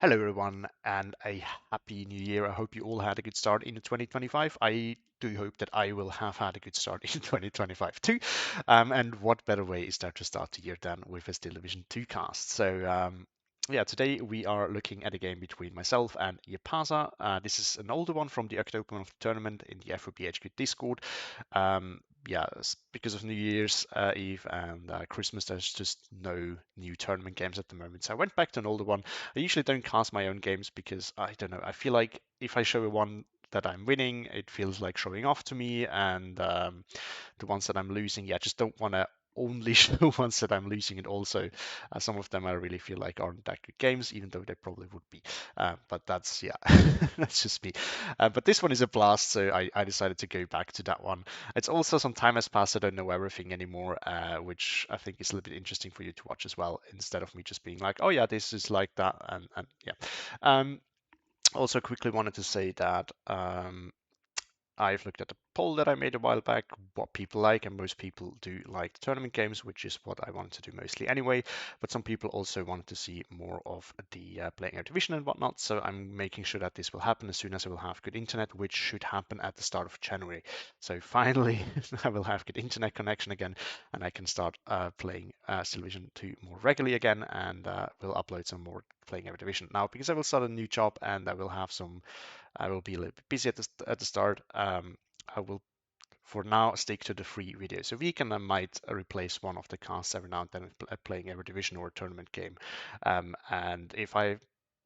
Hello, everyone, and a happy new year. I hope you all had a good start in 2025. I do hope that I will have had a good start in 2025 too. And what better way is there to start the year than with a Division 2 cast? Yeah, today we are looking at a game between myself and Jaapaasa. This is an older one from the October month tournament in the FOB HQ Discord. Yeah, because of New Year's Eve and Christmas, there's just no new tournament games at the moment. So I went back to an older one. I usually don't cast my own games because I don't know. I feel like if I show a one that I'm winning, it feels like showing off to me, and the ones that I'm losing, yeah, just don't want to only show ones that I'm losing. And also, some of them I really feel like aren't that good games, even though they probably would be. But that's yeah, that's just me. But this one is a blast, so I decided to go back to that one. It's also some time has passed. I don't know everything anymore, which I think is a little bit interesting for you to watch as well, instead of me just being like, oh yeah, this is like that, and yeah. Um, Also, quickly wanted to say that I've looked at a poll that I made a while back, what people like, and most people do like tournament games, which is what I wanted to do mostly anyway. But some people also wanted to see more of the playing out division and whatnot. So I'm making sure that this will happen as soon as I will have good internet, which should happen at the start of January. So finally, I will have good internet connection again, and I can start playing Division 2 more regularly again, and will upload some more playing every division. Now, because I will start a new job and I will have some I will be a little bit busy at the start. I will, for now, stick to the 3 videos a week, and I might replace one of the casts every now and then with playing every division or tournament game. And if I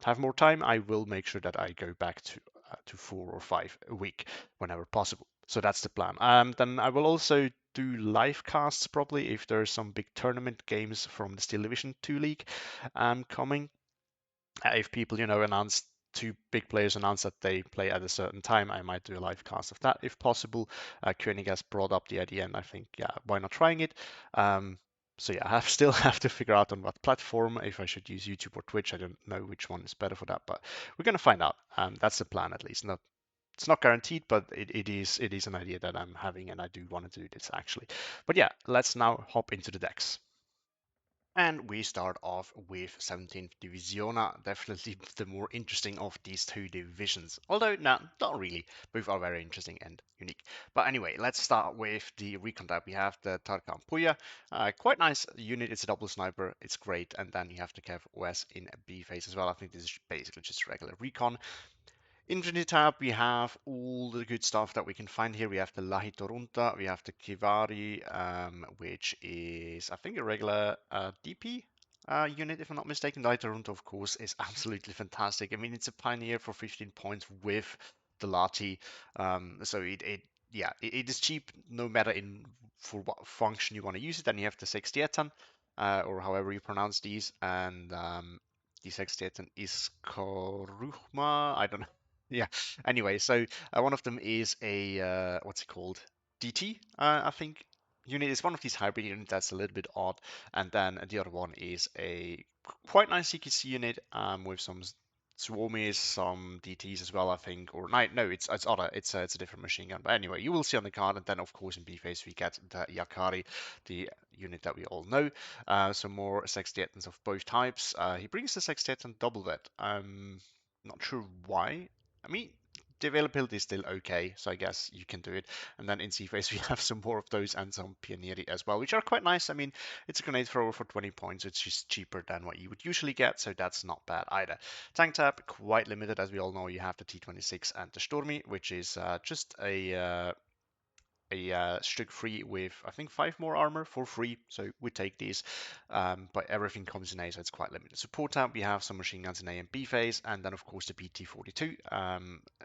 have more time, I will make sure that I go back to 4 or 5 a week whenever possible. So that's the plan. Then I will also do live casts probably if there's some big tournament games from the Steel Division 2 League coming. If people, announce two big players announce that they play at a certain time, I might do a live cast of that if possible. Koenig has brought up the idea, and I think, yeah, why not trying it? So yeah, I still have to figure out on what platform, if I should use YouTube or Twitch. I don't know which one is better for that, but we're gonna find out. That's the plan at least. Not It's not guaranteed, but it is an idea that I'm having, and I do want to do this actually. But yeah, let's now hop into the decks. And we start off with 17th Divisionaa, definitely the more interesting of these two divisions. Although, no, not really. Both are very interesting and unique. But anyway, let's start with the recon type. We have the Tarkhan Puya. Quite nice unit. It's a double sniper. It's great. And then you have the Kev OS in B phase as well. I think this is basically just regular recon. Infinity tab, we have all the good stuff that we can find here. We have the Lahitorunta, we have the Kivari, which is, I think, a regular DP unit, if I'm not mistaken. Lahitorunta, of course, is absolutely fantastic. I mean, it's a pioneer for 15 points with the Lati. So yeah, it is cheap no matter for what function you want to use it. Then you have the Sextietan, or however you pronounce these, and the Sextietan is Koruhma. I don't know. Yeah. Anyway, so one of them is a what's it called? DT, I think. Unit is one of these hybrid units that's a little bit odd, and then the other one is a quite nice CQC unit with some Swarmies, some DTs as well, I think. Or no, it's other. It's a different machine gun. But anyway, you will see on the card, and then of course in B phase we get the Yakari, the unit that we all know. So more Sextietans of both types. He brings the Sextietan double vet. Not sure why. I mean, the availability is still okay, so I guess you can do it. And then in C-Phase, we have some more of those and some Pionieri as well, which are quite nice. I mean, it's a grenade thrower for 20 points, which is cheaper than what you would usually get, so that's not bad either. Tank tab, quite limited. As we all know, you have the T26 and the Stormy, which is just a strict free with I think 5 more armor for free, so we take these. But everything comes in A, so it's quite limited. Support tab, we have some machine guns in A and B phase, and then of course the PT42.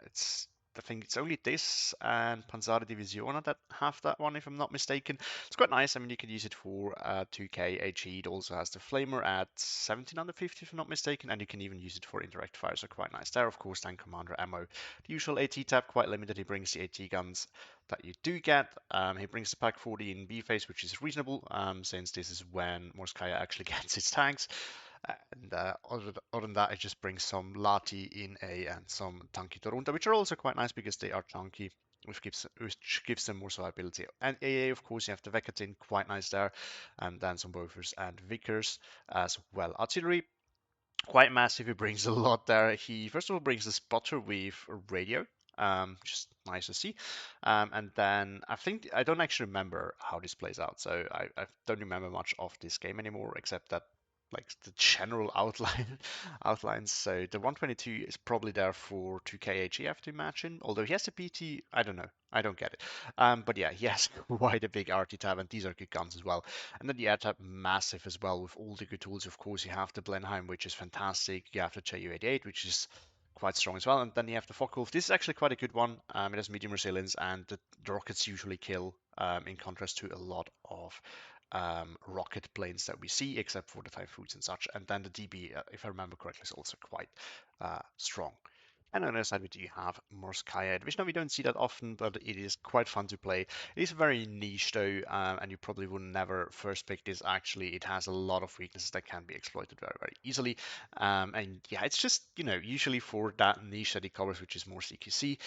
It's I think it's only this and Panzeri Divisiona that have that one, if I'm not mistaken. It's quite nice. I mean, you can use it for 2k HE. It also has the Flamer at 1750, if I'm not mistaken, and you can even use it for indirect fire, so quite nice. There, of course, Tank Commander ammo. The usual AT tab, quite limited. He brings the AT guns that you do get. He brings the pack 40 in B phase, which is reasonable, since this is when Morskaya actually gets its tanks. And other than that, it just brings some Lati in A and some Tanki Torunta, which are also quite nice because they are chunky, which gives them more survivability. And AA, of course, you have the Vekatin, quite nice there, and then some Bofers and Vickers as well. Artillery, quite massive. He brings a lot there. He first of all brings the spotter with radio, just nice to see. And then I don't actually remember how this plays out, so I don't remember much of this game anymore, except that like the general outlines. So the 122 is probably there for 2k HE, I have to imagine. Although he has a PT, I don't know. I don't get it. But yeah, he has quite a big RT tab, and these are good guns as well. And then the air tab massive as well with all the good tools. Of course, you have the Blenheim, which is fantastic. You have the JU88, which is quite strong as well. And then you have the Focke-Wulf. This is actually quite a good one. It has medium resilience, and the rockets usually kill, in contrast to a lot of rocket planes that we see, except for the Typhoons and such. And then the DB, if I remember correctly, is also quite strong. And on the other side, we do have Morskaya Divisionaa. We don't see that often, but it is quite fun to play. It is very niche though, and you probably would never first pick this. Actually, it has a lot of weaknesses that can be exploited very, very easily. And yeah, it's just, usually for that niche that it covers, which is more CQC,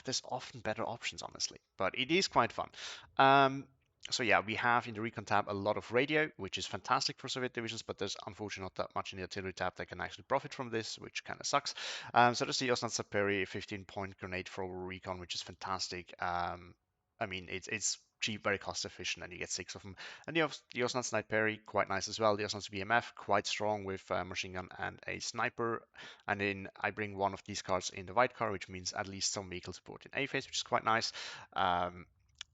there's often better options, honestly. But it is quite fun. Um, so yeah, we have in the recon tab a lot of radio, which is fantastic for Soviet divisions, but there's unfortunately not that much in the artillery tab that can actually profit from this, which kind of sucks. So there's the Osnat Saperi 15-point grenade thrower recon, which is fantastic. I mean, it's cheap, very cost efficient, and you get 6 of them. And the Osnat Sniperi, quite nice as well. The Osnat BMF, quite strong with machine gun and a sniper. And then I bring one of these cards in the white car, which means at least some vehicle support in A phase, which is quite nice.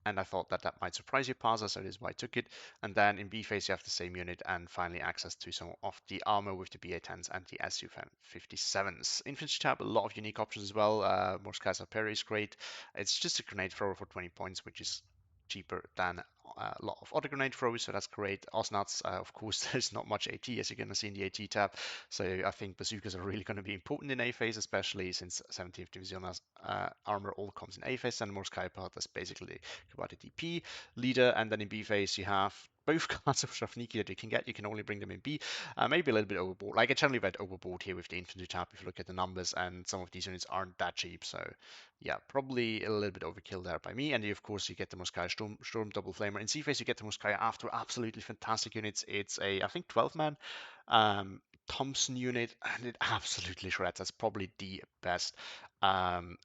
And I thought that that might surprise you, Parser, so that is why I took it. And then in B phase, you have the same unit and finally access to some of the armor with the BA-10s and the Su-57s. Infantry tab, a lot of unique options as well. Morskaya Saperi is great. It's just a grenade thrower for 20 points, which is cheaper than a lot of other grenade throwers, so that's great. Osnats, of course, there's not much AT as you're going to see in the AT tab, so I think bazookas are really going to be important in A phase, especially since 17th Division's armor all comes in A phase, and Morskaya part is basically about the DP leader, and then in B phase you have both cards of Shavniki that you can get. You can only bring them in B. Maybe a little bit overboard. Like I generally went overboard here with the infantry tab if you look at the numbers, and some of these units aren't that cheap. So yeah, probably a little bit overkill there by me. And of course you get the Morskaya Storm Double Flamer. In C phase you get the Morskaya after absolutely fantastic units. It's a I think 12 man Thompson unit, and it absolutely shreds. That's probably the best um,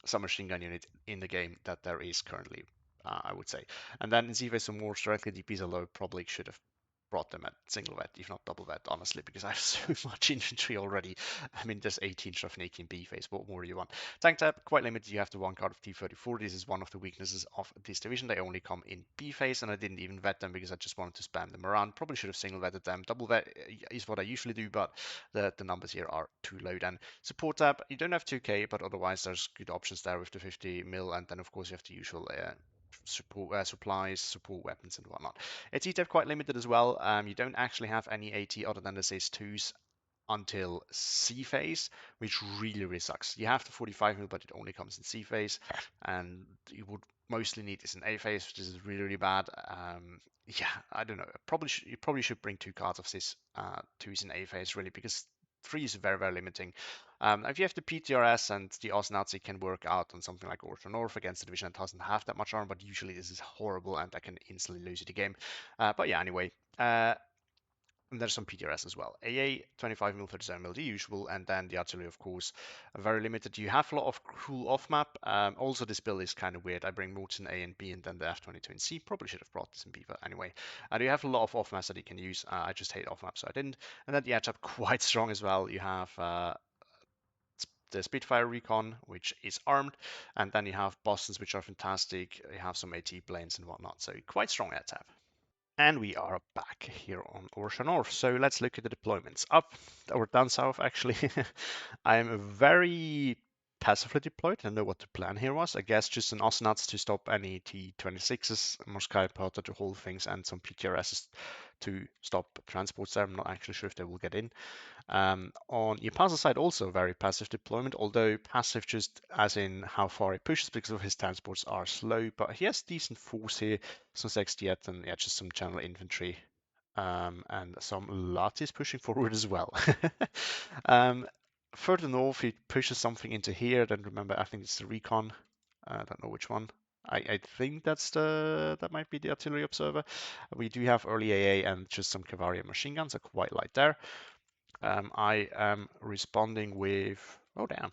submachine gun unit in the game that there is currently, I would say. And then in Ziva, some more directly DPs, although probably should have brought them at single vet, if not double vet, honestly, because I have so much infantry already. I mean, there's 18 Shrafniki in B phase. What more do you want? Tank tab, quite limited. You have the one card of T-34. This is one of the weaknesses of this division. They only come in B phase, and I didn't even vet them because I just wanted to spam them around. Probably should have single vetted them. Double vet is what I usually do, but the numbers here are too low. Then support tab, you don't have 2k, but otherwise there's good options there with the 50 mil, and then of course you have the usual support supplies, support weapons, and whatnot. It's ETF quite limited as well. You don't actually have any AT other than the SACE2s until C phase, which really, really sucks. You have the 45 mil, but it only comes in C phase, and you would mostly need this in A phase, which is really, really bad. Yeah, I don't know. You probably should bring 2 cards of this twos in A phase really, because 3 is very, very limiting. If you have the PTRS and the Osnats, it can work out on something like Orsha North against the division that doesn't have that much armor, but usually this is horrible and that can instantly lose you the game. But yeah, anyway. And there's some PTRS as well. AA, 25 mil, 37 mil, the usual, and then the artillery, of course, very limited. You have a lot of cool off-map. Also, this build is kind of weird. I bring Morton A and B, and then the F22 in C. Probably should have brought this in B, but anyway. You have a lot of off-maps that you can use. I just hate off-map, so I didn't. And then the edge up quite strong as well. You have the Spitfire Recon, which is armed, and then you have Bostons, which are fantastic. You have some AT planes and whatnot, so quite strong air tab. And we are back here on Orsha North. So let's look at the deployments. Up or down south, actually. I am very passively deployed. I know what the plan here was. I guess just an Osnats to stop any T-26s, Morskaya Powder to hold things, and some PTRSs to stop transports there. I'm not actually sure if they will get in. On Jaapaasa side, also very passive deployment, although passive just as in how far he pushes because of his transports are slow, but he has decent force here, some 60th and yeah, just some general infantry. And some Latis pushing forward as well. um, Further north, he pushes something into here. Then remember, I think it's the recon. I don't know which one. I think that might be the artillery observer. We do have early AA and just some Cavaria machine guns, are quite light there. I am responding with, oh damn.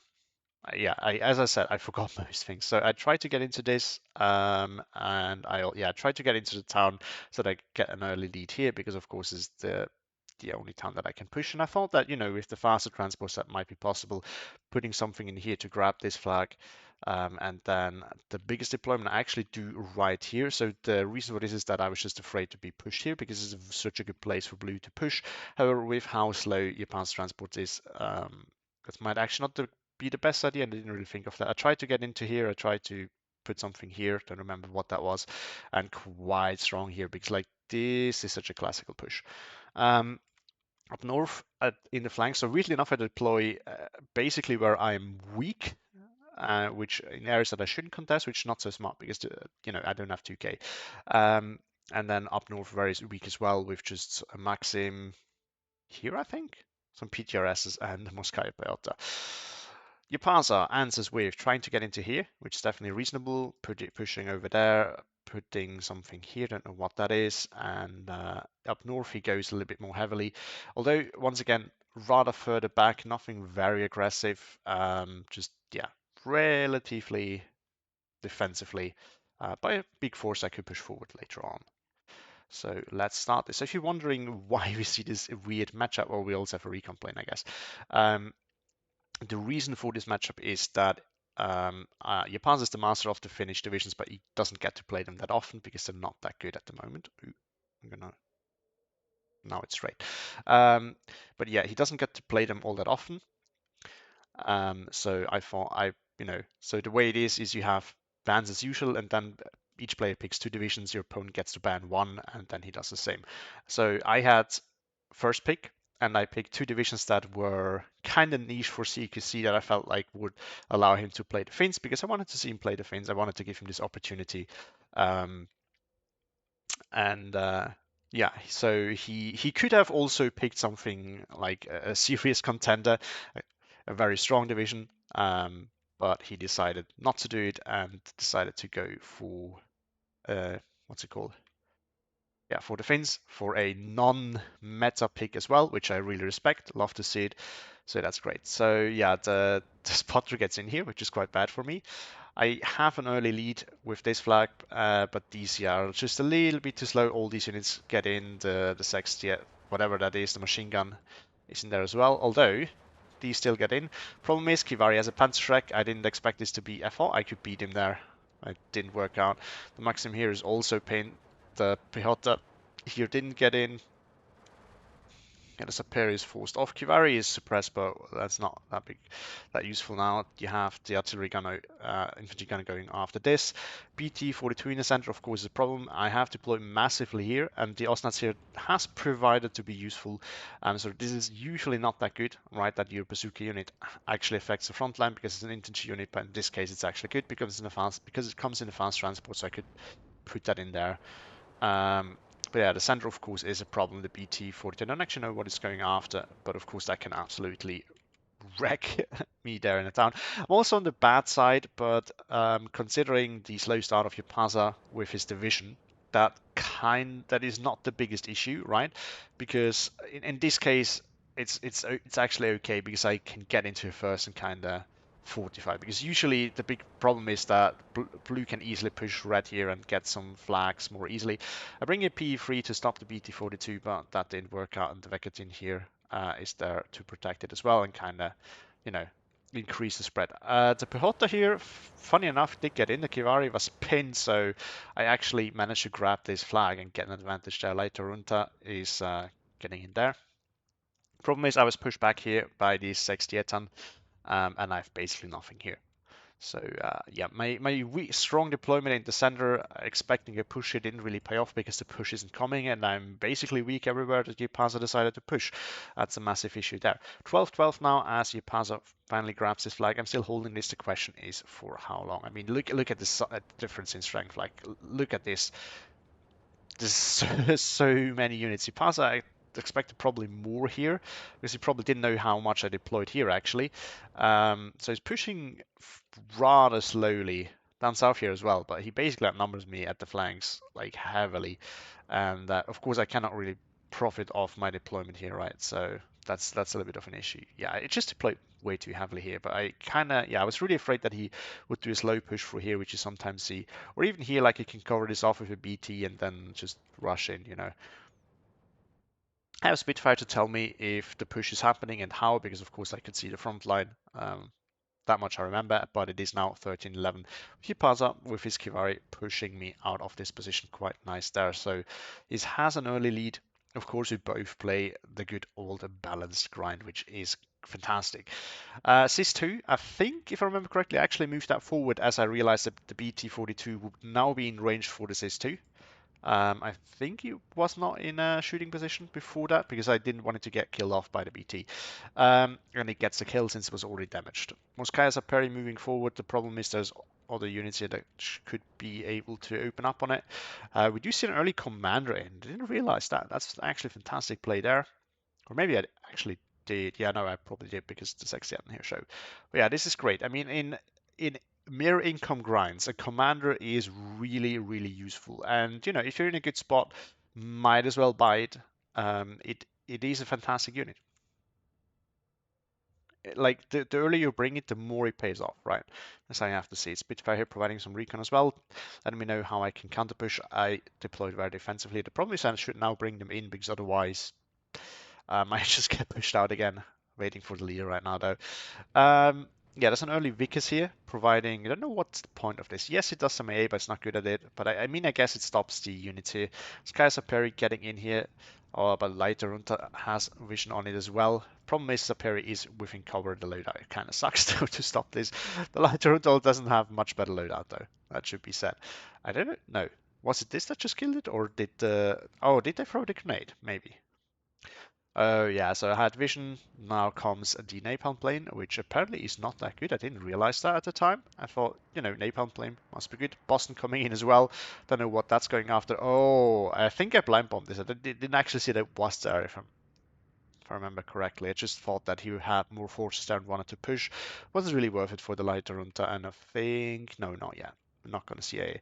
Yeah, as I said, I forgot most things. So I tried to get into this, and I tried to get into the town so that I get an early lead here because, of course, it's the only town that I can push. And I thought that, with the faster transports, that might be possible, putting something in here to grab this flag. And then the biggest deployment I actually do right here. So the reason for this is that I was just afraid to be pushed here because it's such a good place for blue to push. However, with how slow Japan's transport is, that might actually not be the best idea, and I didn't really think of that. I tried to get into here. I tried to put something here. Don't remember what that was, and quite strong here because like this is such a classical push. Up north in the flank. So weirdly enough, I deploy basically where I'm weak. Which in areas that I shouldn't contest, which is not so smart because I don't have 2K. And then up north very weak as well with just a Maxim here, I think, some PTRSs and Morskaya Peota. Jaapaasa answers with trying to get into here, which is definitely reasonable, pushing over there, putting something here, don't know what that is, and up north he goes a little bit more heavily, although once again, rather further back, nothing very aggressive, just, yeah, relatively defensively, by a big force I could push forward later on. So let's start this. So if you're wondering why we see this weird matchup, or we also have a recon plane, I guess. The reason for this matchup is that Japan is the master of the Finnish divisions, but he doesn't get to play them that often because they're not that good at the moment. Ooh, I'm gonna now it's straight. But yeah, he doesn't get to play them all that often. So I thought so the way it is you have bans as usual, and then each player picks 2 divisions. Your opponent gets to ban one, and then he does the same. So I had first pick, and I picked 2 divisions that were kind of niche for CQC that I felt like would allow him to play the Finns because I wanted to see him play the Finns. I wanted to give him this opportunity. Um, and yeah, so he could have also picked something like a serious contender, a very strong division, but he decided not to do it and decided to go for what's it called? Yeah, for the Finns, for a non-meta pick as well, which I really respect. Love to see it. So that's great. So yeah, the spotter gets in here, which is quite bad for me. I have an early lead with this flag, but these are just a little bit too slow. All these units get in, the sexty, whatever that is, the machine gun is in there as well, although these still get in. Problem is, Kivari has a Panzerschreck. I didn't expect this to be. I thought I could beat him there. It didn't work out. The Maxim here is also pinned. The Pehota here didn't get in. Yeah, the Saperi is forced off. Kivari is suppressed, but that's not that useful now. You have the artillery gunner, infantry gunner going after this. BT-42 in the center, of course, is a problem. I have deployed massively here, and the Osnats here has provided to be useful. So this is usually not that good, right? That your bazooka unit actually affects the front line because it's an infantry unit, but in this case, it's actually good because it comes in a fast transport, so I could put that in there. But yeah, the center, of course, is a problem. The BT-40, I don't actually know what it's going after, but of course that can absolutely wreck me there in the town. I'm also on the bad side, but considering the slow start of Yapasa with his division, that is not the biggest issue, right? Because in this case, it's actually okay because I can get into it first and kind of fortify. Because usually the big problem is that blue can easily push red here and get some flags more easily. I bring a PE3 to stop the BT-42, but that didn't work out, and the Vekatin here is there to protect it as well and kind of, you know, increase the spread. The Pehota here, funny enough, did get in. The Kivari was pinned, so I actually managed to grab this flag and get an advantage there. Later, Runta is getting in there. Problem is, I was pushed back here by these 68 and I have basically nothing here. So yeah, my strong deployment in the center, expecting a push, it didn't really pay off because the push isn't coming, and I'm basically weak everywhere that Japanza decided to push. That's a massive issue there. 12-12 now as Japanza finally grabs this flag. I'm still holding this. The question is for how long. I mean, look at this difference in strength. Like, look at this. There's so many units. Japanza, I expected probably more here because he probably didn't know how much I deployed here actually. So he's pushing rather slowly down south here as well, but he basically outnumbers me at the flanks like heavily, and of course I cannot really profit off my deployment here, right? So That's a little bit of an issue. Yeah, it just deployed way too heavily here, but I kind of, yeah, I was really afraid that he would do a slow push through here, which you sometimes see, or even here, like he can cover this off with a BT and then just rush in, you know. I have Spitfire to tell me if the push is happening and how, because of course I could see the front line. That much I remember, but it is now 13-11. He passes up with his Kivari pushing me out of this position quite nice there. So he has an early lead. Of course, we both play the good old balanced grind, which is fantastic. SIS-2, I think, if I remember correctly, I actually moved that forward as I realized that the BT-42 would now be in range for the SIS-2. I think he was not in a shooting position before that because I didn't want it to get killed off by the BT. And it gets a kill since it was already damaged. Morskaya a parry moving forward. The problem is there's other units here that could be able to open up on it. We do see an early commander in. Didn't realize that. That's actually a fantastic play there. Or maybe I actually did. Yeah, no, I probably did because the sexy on here show. But yeah, this is great. I mean, in mirror income grinds, a commander is really, really useful. And you know, if you're in a good spot, might as well buy it. It is a fantastic unit. Like the earlier you bring it, the more it pays off, right? As I have to say, Spitfire here providing some recon as well. Letting me know how I can counter push. I deployed very defensively. The problem is I should now bring them in because otherwise I just get pushed out again. Waiting for the leader right now, though. Yeah, there's an early Vickers here, providing... I don't know what's the point of this. Yes, it does some AA, but it's not good at it. But I mean, I guess it stops the units here. Sky's Perry getting in here. Oh, but Lighter Runter has vision on it as well. Problem is, Perry is within cover of the loadout. It kind of sucks, though, to stop this. The Lighter Runter doesn't have much better loadout, though. That should be said. I don't know. No. Was it this that just killed it? Or did the... Oh, did they throw the grenade? Maybe. Oh yeah, so I had vision, now comes the napalm plane, which apparently is not that good. I didn't realize that at the time. I thought, you know, napalm plane must be good. Boston coming in as well. Don't know what that's going after. Oh, I think I blind bombed this. I didn't actually see that it was there, if I remember correctly. I just thought that he had more forces there and wanted to push. Wasn't really worth it for the lighter runter, and I think... No, not yet. We're not going to see a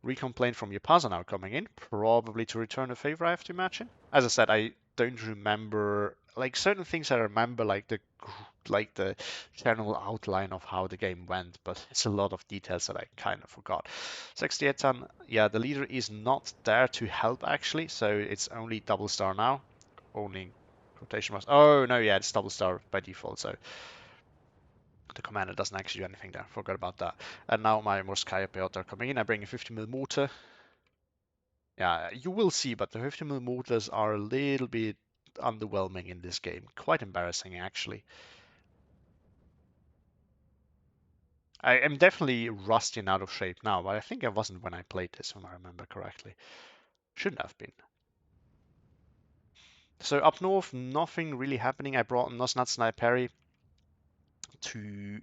recon plane from Jaapaasa now coming in, probably to return a favor, I have to imagine. As I said, I don't remember, like, certain things I remember, like the general outline of how the game went, but it's a lot of details that I kind of forgot. 68 ton, yeah, the leader is not there to help actually, so it's only double star now. Only quotation marks. Oh no, yeah, it's double star by default, so the commander doesn't actually do anything there. Forgot about that. And now my Morskaya payouts are coming in. I bring a 50mm mortar. Yeah, you will see, but the 50mm mortars are a little bit underwhelming in this game. Quite embarrassing, actually. I am definitely rusty and out of shape now, but I think I wasn't when I played this, if I remember correctly. Shouldn't have been. So up north, nothing really happening. I brought Nosnat Sniper to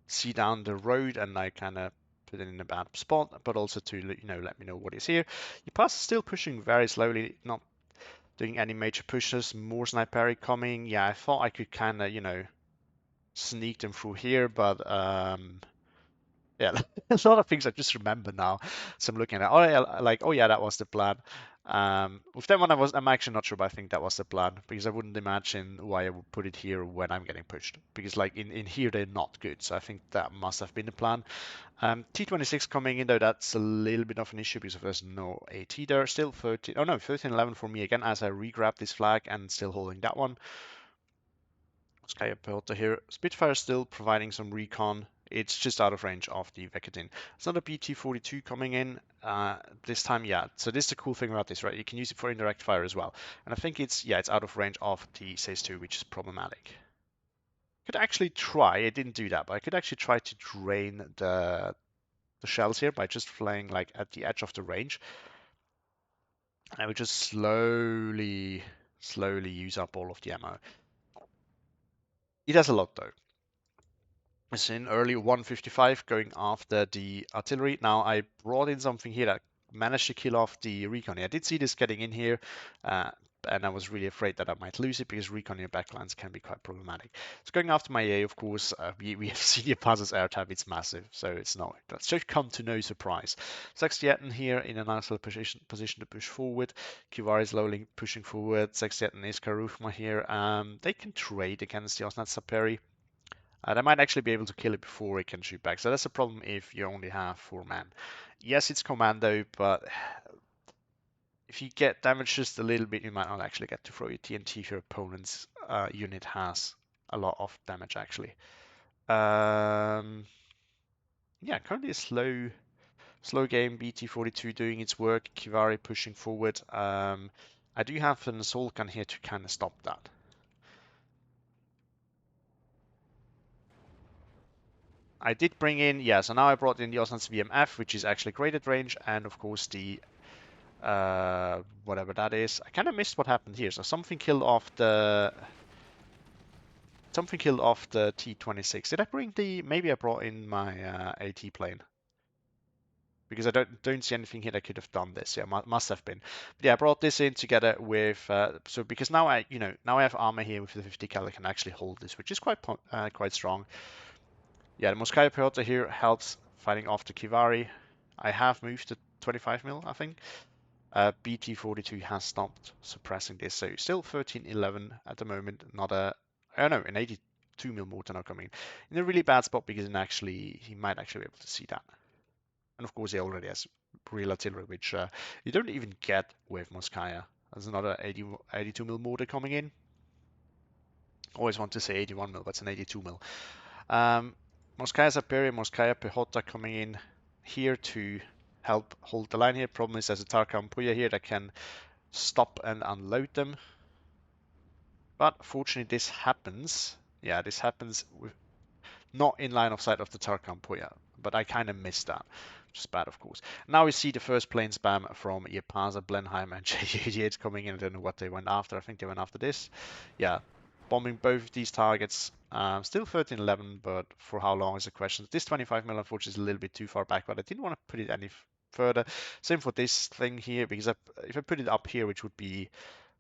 see down the road, and I kind of put it in a bad spot, but also to let me know what is here. Ypass is still pushing very slowly, not doing any major pushes. More Sniper coming. Yeah, I thought I could kind of sneak them through here, but yeah, a lot of things I just remember now. So I'm looking at, oh yeah, like, oh yeah, that was the plan. With that one, I'm actually not sure, but I think that was the plan because I wouldn't imagine why I would put it here when I'm getting pushed because like in here they're not good. So I think that must have been the plan. T26 coming in though, that's a little bit of an issue because there's no AT there. Still 13, oh no, 13-11 for me again as I re-grab this flag and still holding that one. Sky Pelota here. Spitfire still providing some recon. It's just out of range of the Vekatin. It's not a BT-42 coming in this time, yeah. So this is the cool thing about this, right? You can use it for indirect fire as well. And I think it's out of range of the SACE-2, which is problematic. Could actually try, I didn't do that, but I could actually try to drain the shells here by just flying like at the edge of the range. And I would just slowly use up all of the ammo. It does a lot though. It's in early 155 going after the artillery. Now I brought in something here that managed to kill off the recon. I did see this getting in here, but and I was really afraid that I might lose it because recon your backlines can be quite problematic. So going after my A, of course, we have seen Jaapasa's air tab, it's massive, so it's not, that should come to no surprise. Sextiaten here in a nice little position to push forward. Kivari is slowly pushing forward. Sextiaten is Karufma here. They can trade against the Osnat Saperi. They might actually be able to kill it before it can shoot back. So that's a problem if you only have 4 men. Yes, it's commando, but if you get damaged just a little bit, you might not actually get to throw your TNT if your opponent's unit has a lot of damage, actually. Yeah, currently a slow game. BT-42 doing its work. Kivari pushing forward. I do have an assault gun here to kind of stop that. I did bring in, yeah, so now I brought in the Osnans VMF, which is actually graded range, and of course the whatever that is. I kind of missed what happened here. So something killed off the T-26. Did I bring the? Maybe I brought in my AT plane because I don't see anything here that could have done this. Yeah, must have been. But yeah, I brought this in together with so because now now I have armor here with the 50 cal. I can actually hold this, which is quite strong. Yeah, the Morskaya Pehota here helps fighting off the Kivari. I have moved to 25 mil, I think. BT-42 has stopped suppressing this, so still 13-11 at the moment. Not a, oh no, an 82 mil mortar now coming in a really bad spot because he might actually be able to see that. And of course, he already has real artillery, which you don't even get with Morskaya. There's another 82 mil mortar coming in. Always want to say 81 mil, but it's an 82 mil. Morskaya Saperi, Morskaya Pehota coming in here to help hold the line here. Problem is there's a Tarkhan Puya here that can stop and unload them. But fortunately this happens. Yeah, this happens with not in line of sight of the Tarkhan Puya. But I kind of missed that. Which is bad, of course. Now we see the first plane spam from Jaapaasa, Blenheim, and J88 coming in. I don't know what they went after. I think they went after this. Yeah, bombing both of these targets. Still 13-11, but for how long is the question. This 25 mil, unfortunately, is a little bit too far back, but I didn't want to put it any further. Same for this thing here, because if I put it up here, which would be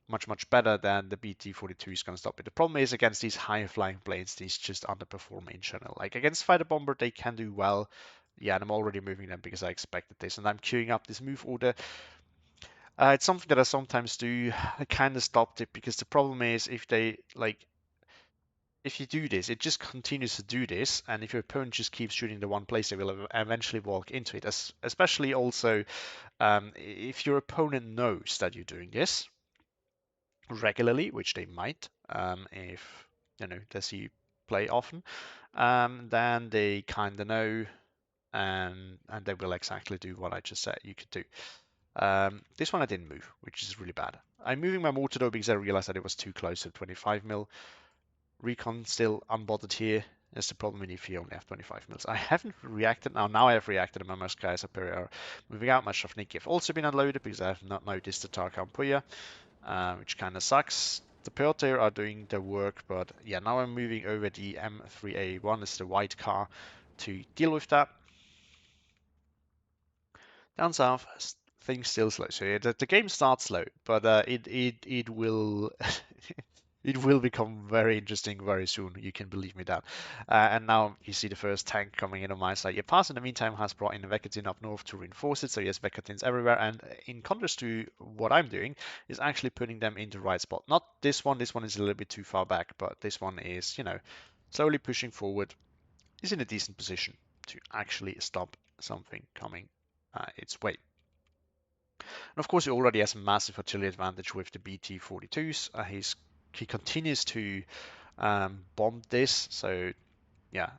much better than the BT-42 is going to stop it. The problem is against these high flying planes, these just underperform in general. Like against fighter bomber, they can do well. Yeah, and I'm already moving them because I expected this, and I'm queuing up this move order. It's something that I sometimes do. I kind of stopped it because the problem is if you do this, it just continues to do this, and if your opponent just keeps shooting the one place, they will eventually walk into it. Especially also if your opponent knows that you're doing this regularly, which they might, if they see you play often, then they kind of know, and they will exactly do what I just said you could do. This one I didn't move, which is really bad. I'm moving my mortar though because I realized that it was too close to 25 mil. Recon still unbothered here. That's the problem if you only have 25 mils. I haven't reacted now. Now I have reacted, and my Morskaya Superior moving out. My Shavniki have also been unloaded because I have not noticed the Tarkhan Puya, which kind of sucks. The Pehota are doing their work, but yeah, now I'm moving over the M3A1, it's the white car, to deal with that. Down south, things still slow. So yeah, the game starts slow, but it will it will become very interesting very soon. You can believe me that. And now you see the first tank coming in on my side. Jaapaasa in the meantime has brought in Vekatin up north to reinforce it. So yes, Vekatins everywhere. And in contrast to what I'm doing, is actually putting them in the right spot. Not this one. This one is a little bit too far back, but this one is slowly pushing forward. Is in a decent position to actually stop something coming its way. And of course, he already has a massive artillery advantage with the BT-42s. He continues to bomb this, so yeah,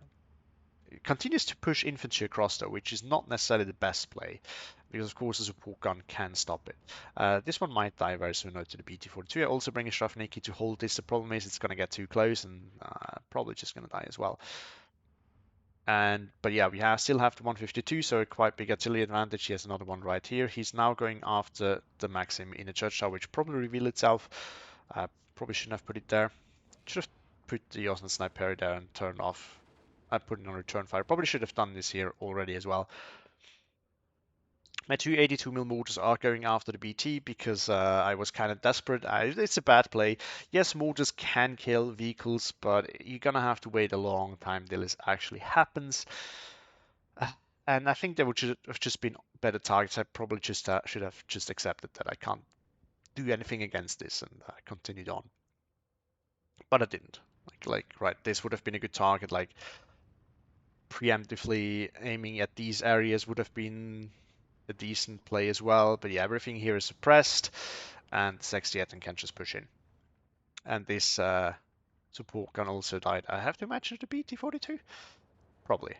it continues to push infantry across though, which is not necessarily the best play, because of course a support gun can stop it. This one might die very soon to the BT-42. I also bring a Shrafniki to hold this. The problem is it's going to get too close and probably just going to die as well. But yeah, we still have the 152, so a quite big artillery advantage. He has another one right here. He's now going after the Maxim in the church tower, which probably revealed itself. Probably shouldn't have put it there. Should have put the Osman Sniper there and turned off. I put it on return fire. Probably should have done this here already as well. My two 82mm mortars are going after the BT because I was kind of desperate. It's a bad play. Yes, mortars can kill vehicles, but you're gonna have to wait a long time till this actually happens. And I think there would have just been better targets. I probably just should have just accepted that I can't do anything against this and continued on. But I didn't. Right, this would have been a good target. Like preemptively aiming at these areas would have been a decent play as well. But yeah, everything here is suppressed, and Sextieten can just push in. And this support gun also died. I have to imagine the BT-42? Probably.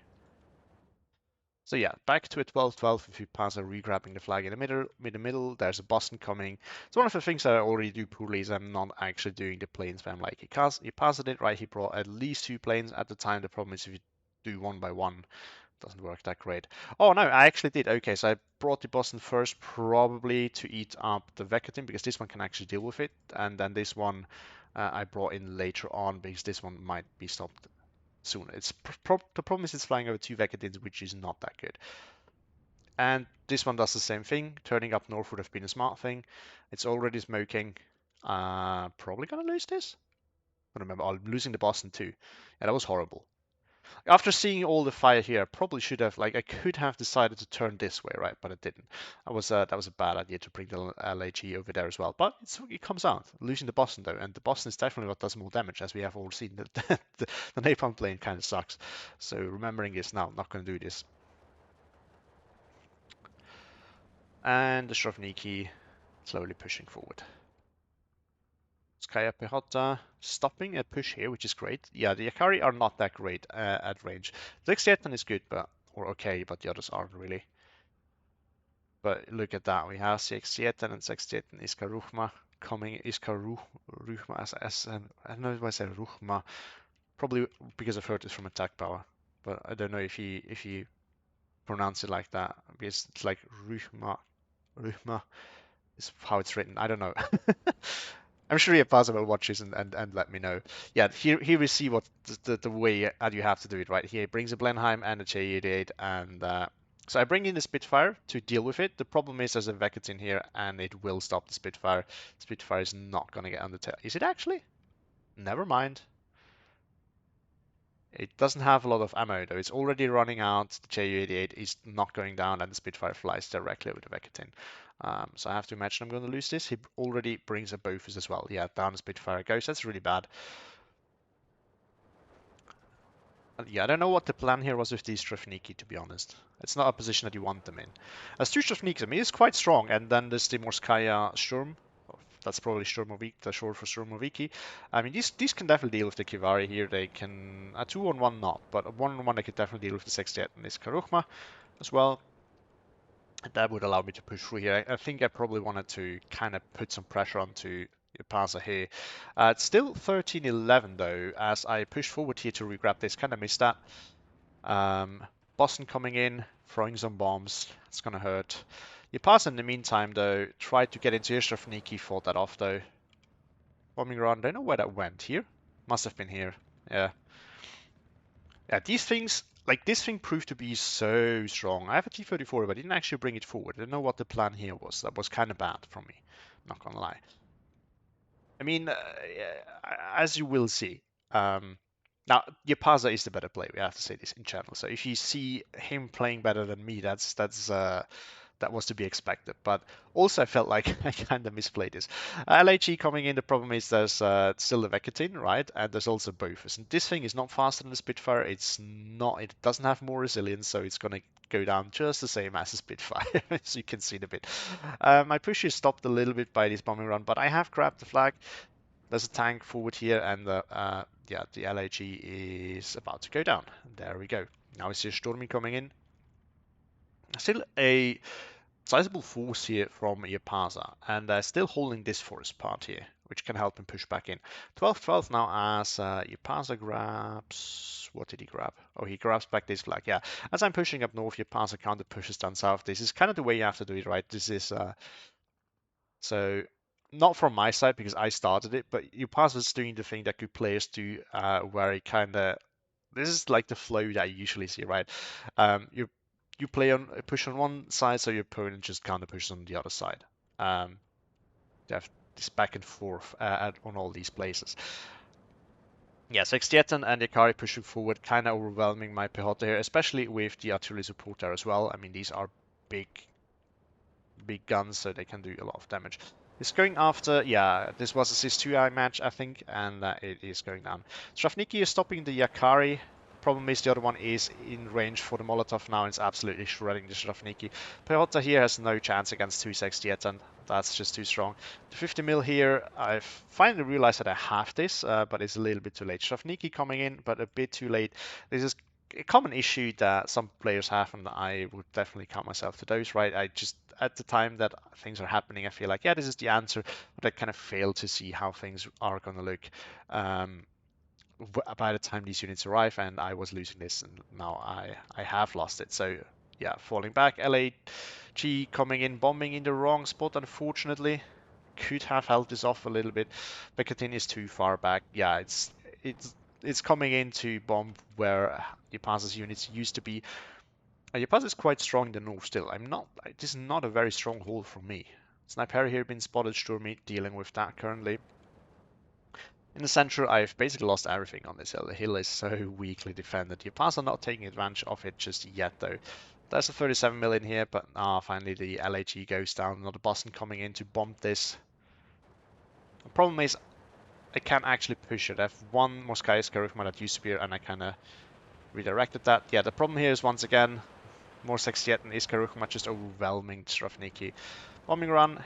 So yeah, back to a 12-12 if you pass a regrabbing the flag in the middle. There's a Boston coming. So one of the things that I already do poorly is I'm not actually doing the plane spam like he passed it, right? He brought at least 2 planes at the time. The problem is if you do one by one, it doesn't work that great. Oh no, I actually did. Okay, so I brought the Boston first probably to eat up the Vector because this one can actually deal with it. And then this one I brought in later on because this one might be stopped soon. The problem is it's flying over 2 Vectors, which is not that good. And this one does the same thing. Turning up north would have been a smart thing. It's already smoking. Probably gonna lose this. I remember I'm losing the Boston too. Yeah, that was horrible. After seeing all the fire here, I probably should have, I could have decided to turn this way, right? But I didn't. That was a bad idea to bring the LAG over there as well. But it comes out. Losing the Boston though, and the Boston is definitely what does more damage, as we have all seen. The napalm plane kind of sucks. So remembering this now, I'm not going to do this. And the Strovniki slowly pushing forward. Skya Pehota stopping a push here, which is great. Yeah, the Akari are not that great at range. The Xietan is good, or okay, but the others aren't really. But look at that. We have Xietan and Sextieten Iskaruhma coming. Iskaruhma as I don't know if I say Ruhma. Probably because I've heard this from Attack Power, but I don't know if you pronounce it like that because it's like Ruhma. Ruhma is how it's written. I don't know. I'm sure Jaapaasa will watch this and let me know. Yeah, here we see what the way that you have to do it, right? Here it brings a Blenheim and a J88, and so I bring in the Spitfire to deal with it. The problem is there's a Vecket in here, and it will stop the Spitfire. Spitfire is not going to get on the tail. Is it actually? Never mind. It doesn't have a lot of ammo though. It's already running out. The Ju-88 is not going down, and the Spitfire flies directly over the Vecketin. So I have to imagine I'm going to lose this. He already brings a Bofus as well. Yeah, down the Spitfire goes. That's really bad. Yeah, I don't know what the plan here was with these Strafniki, to be honest. It's not a position that you want them in. As two Strafniks, I mean, it's quite strong. And then there's the Morskaya Sturm. That's probably Sturmoviki, the short for Sturmoviki. I mean, these can definitely deal with the Kivari here. They can, a 2-on-1 not, but a 1-on-1 they could definitely deal with the 68 and this Karuchma as well. That would allow me to push through here. I think I probably wanted to kind of put some pressure onto Jaapaasa here. It's still 13-11 though, as I push forward here to regrab this. Kind of missed that. Boston coming in, throwing some bombs. It's going to hurt. Jaapaasa in the meantime though, tried to get into Strafniki, fought that off though. Bombing around, don't know where that went. Here? Must have been here. Yeah. Yeah, these things, like this thing proved to be so strong. I have a T-34, but I didn't actually bring it forward. I don't know what the plan here was. That was kind of bad from me, not gonna lie. I mean, as you will see, now Jaapaasa is the better player. We have to say this in channel. So if you see him playing better than me, that was to be expected. But also I felt like I kind of misplayed this. LHE coming in, the problem is there's still the Vecketin, right? And there's also Bofus. And this thing is not faster than the Spitfire. It doesn't have more resilience, so it's going to go down just the same as the Spitfire, as you can see in a bit. My push is stopped a little bit by this bombing run, but I have grabbed the flag. There's a tank forward here, and yeah, the LAG is about to go down. There we go. Now we see a Stormy coming in. Still a sizable force here from Jaapaasa, and still holding this forest part here, which can help him push back in. 12-12 now as Jaapaasa grabs... What did he grab? Oh, he grabs back this flag, yeah. As I'm pushing up north, Jaapaasa counter pushes down south. This is kind of the way you have to do it, right? This is... So, not from my side because I started it, but Jaapaasa is doing the thing that good players do, where he kind of... This is like the flow that you usually see, right? You're you play on push on one side, so your opponent just counter pushes on the other side. You have this back and forth on all these places. Yeah, Sextietan and Yakari pushing forward, kind of overwhelming my Pehota here, especially with the artillery support there as well. I mean, these are big guns, so they can do a lot of damage. It's going after, yeah, this was a SIS-2I match, I think, and it is going down. Strafniki is stopping the Yakari. Problem is the other one is in range for the Molotov now, and it's absolutely shredding the Strafniki. Pehota here has no chance against 260 yet, and that's just too strong. The 50 mil here, I've finally realized that I have this, but it's a little bit too late. Strafniki coming in, but a bit too late. This is a common issue that some players have, and I would definitely count myself to those, right? I just, at the time that things are happening, I feel like, yeah, this is the answer, but I kind of fail to see how things are going to look by the time these units arrive, and I was losing this, and now I have lost it. So, yeah, falling back. LAG coming in, bombing in the wrong spot, unfortunately. Could have held this off a little bit. Bekatin is too far back. Yeah, it's coming in to bomb where Jaapasa's units used to be. Jaapaasa is quite strong in the north still. This is not a very strong hold for me. Sniper here been spotted, Sturmy dealing with that currently. In the center, I've basically lost everything on this hill. The hill is so weakly defended. Jaapaasa not taking advantage of it just yet though. There's a 37 million here, but finally the LAG goes down. Another Boston coming in to bomb this. The problem is I can't actually push it. I have one Morskaya Skarukma that used to be here, and I kind of redirected that. Yeah, the problem here is once again, more Sextiet and Iskarukma just overwhelming Strafniki. Bombing run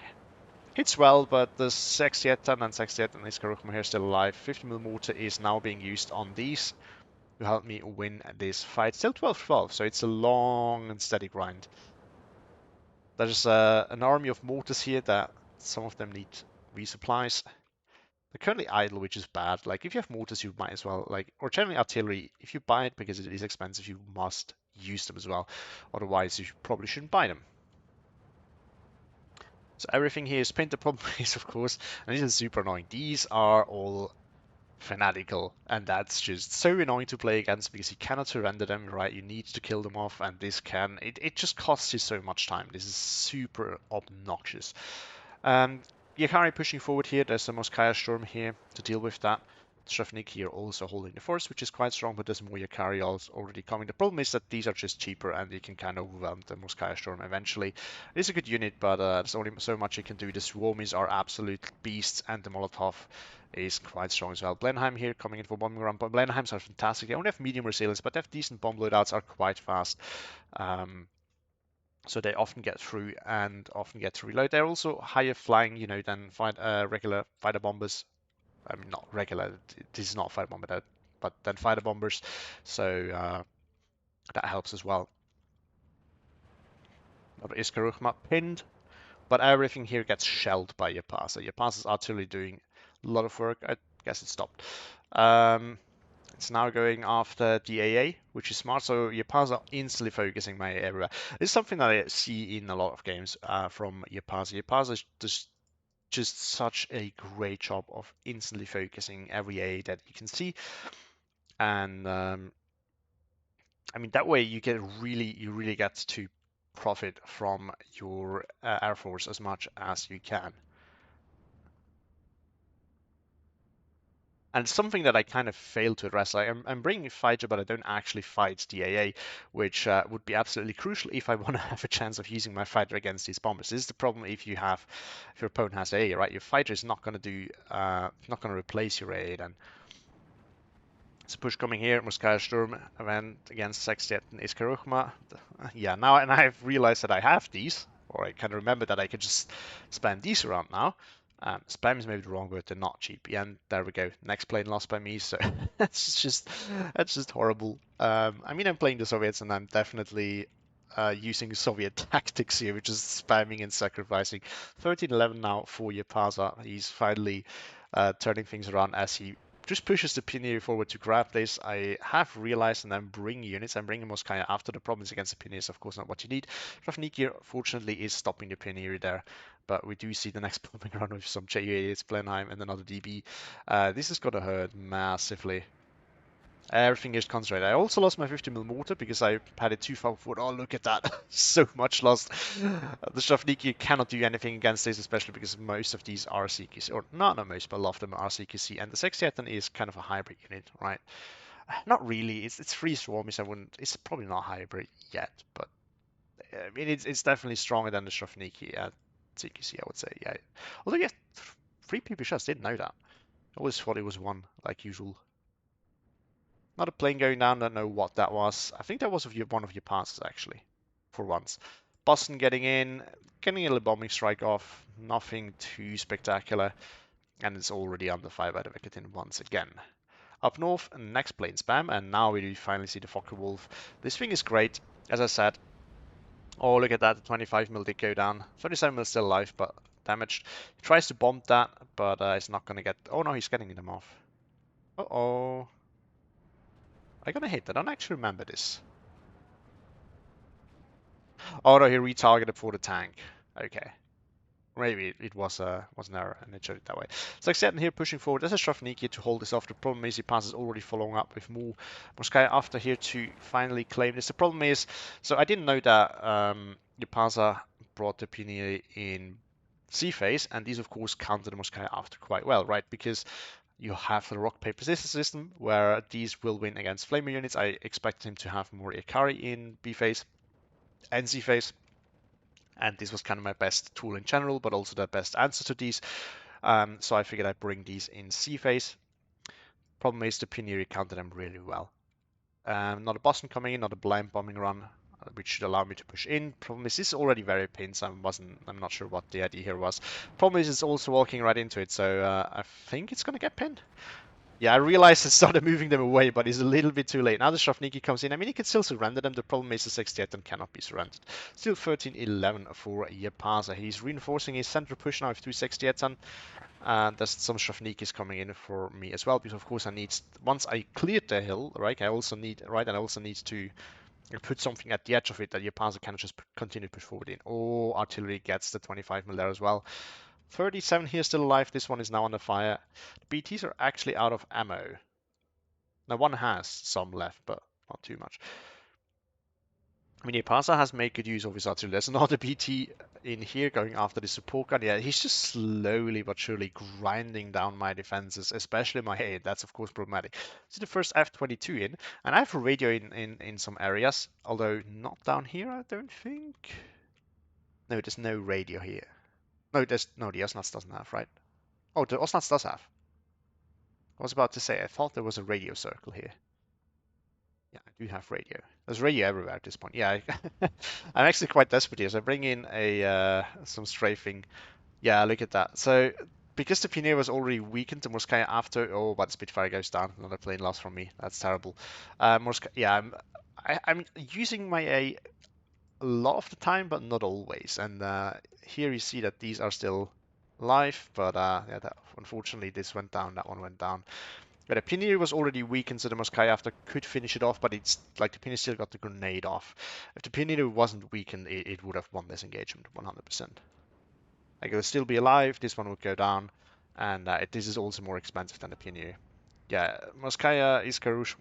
hits well, but the Sextietan and Iskarukma here still alive. 50mm mortar is now being used on these to help me win this fight. Still 12-12, so it's a long and steady grind. There's an army of mortars here that some of them need resupplies. They're currently idle, which is bad. Like, if you have mortars, you might as well, like, or generally artillery, if you buy it because it is expensive, you must use them as well. Otherwise, you probably shouldn't buy them. So everything here is pinned. The problem is, of course, and this is super annoying, these are all fanatical, and that's just so annoying to play against because you cannot surrender them, right? You need to kill them off, and it just costs you so much time. This is super obnoxious. Yakari pushing forward here. There's a Morskaya Storm here to deal with that. Strafnik here also holding the force, which is quite strong, but there's more Yakari already coming. The problem is that these are just cheaper and you can kind of overwhelm the Morskaya Storm eventually. It is a good unit, but there's only so much you can do. The Swarmies are absolute beasts, and the Molotov is quite strong as well. Blenheim here coming in for bombing run, but Blenheims are fantastic. They only have medium resilience, but they have decent bomb loadouts, are quite fast. So they often get through and often get to reload. They're also higher flying, than regular fighter bombers. I mean, not regular. This is not fighter bomber, but than fighter bombers. So that helps as well. Iskarukma pinned, but everything here gets shelled by Jaapaasa. Jaapasa's artillery doing a lot of work. I guess it stopped. It's now going after the AA, which is smart. So Jaapaasa instantly focusing my area. This is something that I see in a lot of games from Jaapaasa. Jaapaasa does just such a great job of instantly focusing every AA that you can see. And I mean, that way you really get to profit from your Air Force as much as you can. And something that I kind of failed to address. I'm bringing a fighter, but I don't actually fight the AA, which would be absolutely crucial if I want to have a chance of using my fighter against these bombers. This is the problem if your opponent has AA, right? Your fighter is not going to not going to replace your AA then. It's a push coming here. Morskaya Sturm event against Sextet and Iskarukma. Yeah, now and I've realized that I have these, or I can remember that I could just spam these around now. Spam is maybe the wrong word. They're not cheap. Yeah, and there we go. Next plane lost by me. So that's just horrible. I mean, I'm playing the Soviets, and I'm definitely using Soviet tactics here, which is spamming and sacrificing. 13-11 now for Jaapaasa. He's finally turning things around as he just pushes the Pioneer forward to grab this. I have realized, and I'm bringing units. I'm bringing Morskaya after the problems against the Pioneers, of course, not what you need. Ravniki, fortunately, is stopping the Pioneer there, but we do see the next bombing run with some JU88s, Blenheim, and another DB. This is going to hurt massively. Everything is concentrated. I also lost my 50mm mortar because I had it too far forward. Oh, look at that. So much lost. The Shavniki cannot do anything against this, especially because most of these are CQC, or not most, but a lot of them are CQC. And the Sextiatan is kind of a hybrid unit, right? Not really. It's free swarmies. I wouldn't. It's probably not hybrid yet, but I mean it's definitely stronger than the Shavniki at CQC, I would say. Yeah. Although yeah, 3 PP shots. Didn't know that. I always thought it was one, like usual. Not a plane going down, don't know what that was. I think that was one of your passes, actually, for once. Boston getting a little bombing strike off, nothing too spectacular, and it's already under 5 out of Ekatin once again. Up north, next plane spam, and now we finally see the Fokker Wolf. This thing is great, as I said. Oh, look at that, the 25mm did go down. 37mm still alive, but damaged. He tries to bomb that, but it's not going to get... Oh no, he's getting them off. Uh-oh. I got a hit. I don't actually remember this. Oh no, he retargeted for the tank. Okay. Maybe it was an error and it showed it that way. So like I said, here pushing forward. There's a Shavniki to hold this off. The problem is he passes already following up with more Morskaya after here to finally claim this. The problem is, so I didn't know that Jaapaasa brought the Pioneer in C phase, and these of course counter the Morskaya after quite well, right? Because you have the rock paper scissors system where these will win against flamer units. I expect him to have more Ikari in B phase and C phase. And this was kind of my best tool in general, but also the best answer to these. So I figured I'd bring these in C phase. Problem is the Pioneer countered them really well. Not a Boston coming in, not a blind bombing run, which should allow me to push in. Problem is this is already very pinned, so I'm not sure what the idea here was. Problem is it's also walking right into it, so I think it's gonna get pinned. Yeah, I realized it started moving them away, but it's a little bit too late. Now the Shavniki comes in. I mean, he can still surrender them. The problem is the 68 cannot be surrendered. Still 13-11 for Jaapaasa. He's reinforcing his center push now with 268. And there's some Shavnikis coming in for me as well, because of course I need, once I cleared the hill, right, I also need to put something at the edge of it that Jaapaasa cannot just continue to push forward in. Oh, artillery gets the 25mm there as well. 37 here still alive. This one is now under fire. The BTs are actually out of ammo. Now one has some left, but not too much. I mean, Jaapaasa has made good use of his artillery. There's another BT in here going after the support gun. Yeah, he's just slowly but surely grinding down my defenses, especially my A. That's of course problematic. See the first F-22 in, and I have a radio in some areas, although not down here, I don't think. No, there's no radio here. No, the Osnats doesn't have, right? Oh, the Osnats does have. I was about to say, I thought there was a radio circle here. Yeah, I do have radio. There's radio everywhere at this point. Yeah, I'm actually quite desperate here. So I bring in a some strafing. Yeah, look at that. So because the Pioneer was already weakened, the Morskaya after. Oh, but the Spitfire goes down. Another plane loss from me. That's terrible. Morskaya. Yeah, I'm using my a lot of the time, but not always. And here you see that these are still live, but yeah, unfortunately this went down. That one went down. But the Pioneer was already weakened, so the Morskaya after could finish it off, but it's like the Pioneer still got the grenade off. If the Pioneer wasn't weakened, it would have won this engagement 100%. Like it would still be alive, this one would go down, and this is also more expensive than the Pioneer. Yeah, Morskaya Iskarush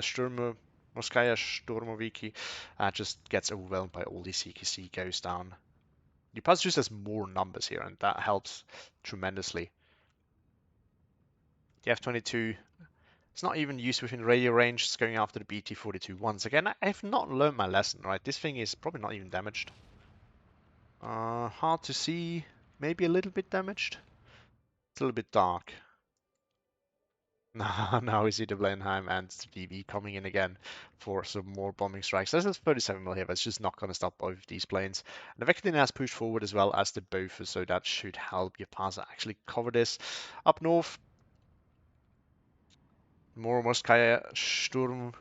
Sturmo, Morskaya Sturmoviki just gets overwhelmed by all these CQC, goes down. Jaapaasa just has more numbers here, and that helps tremendously. The F-22, it's not even used within radio range. It's going after the BT-42 once again. I have not learned my lesson, right? This thing is probably not even damaged. Hard to see. Maybe a little bit damaged. It's a little bit dark. Now we see the Blenheim and the DB coming in again for some more bombing strikes. There's a 37mm here, but it's just not going to stop both of these planes. And the Vectin has pushed forward as well as the Bofors, so that should help Jaapaasa actually cover this. Up north, more Morskaya Sturm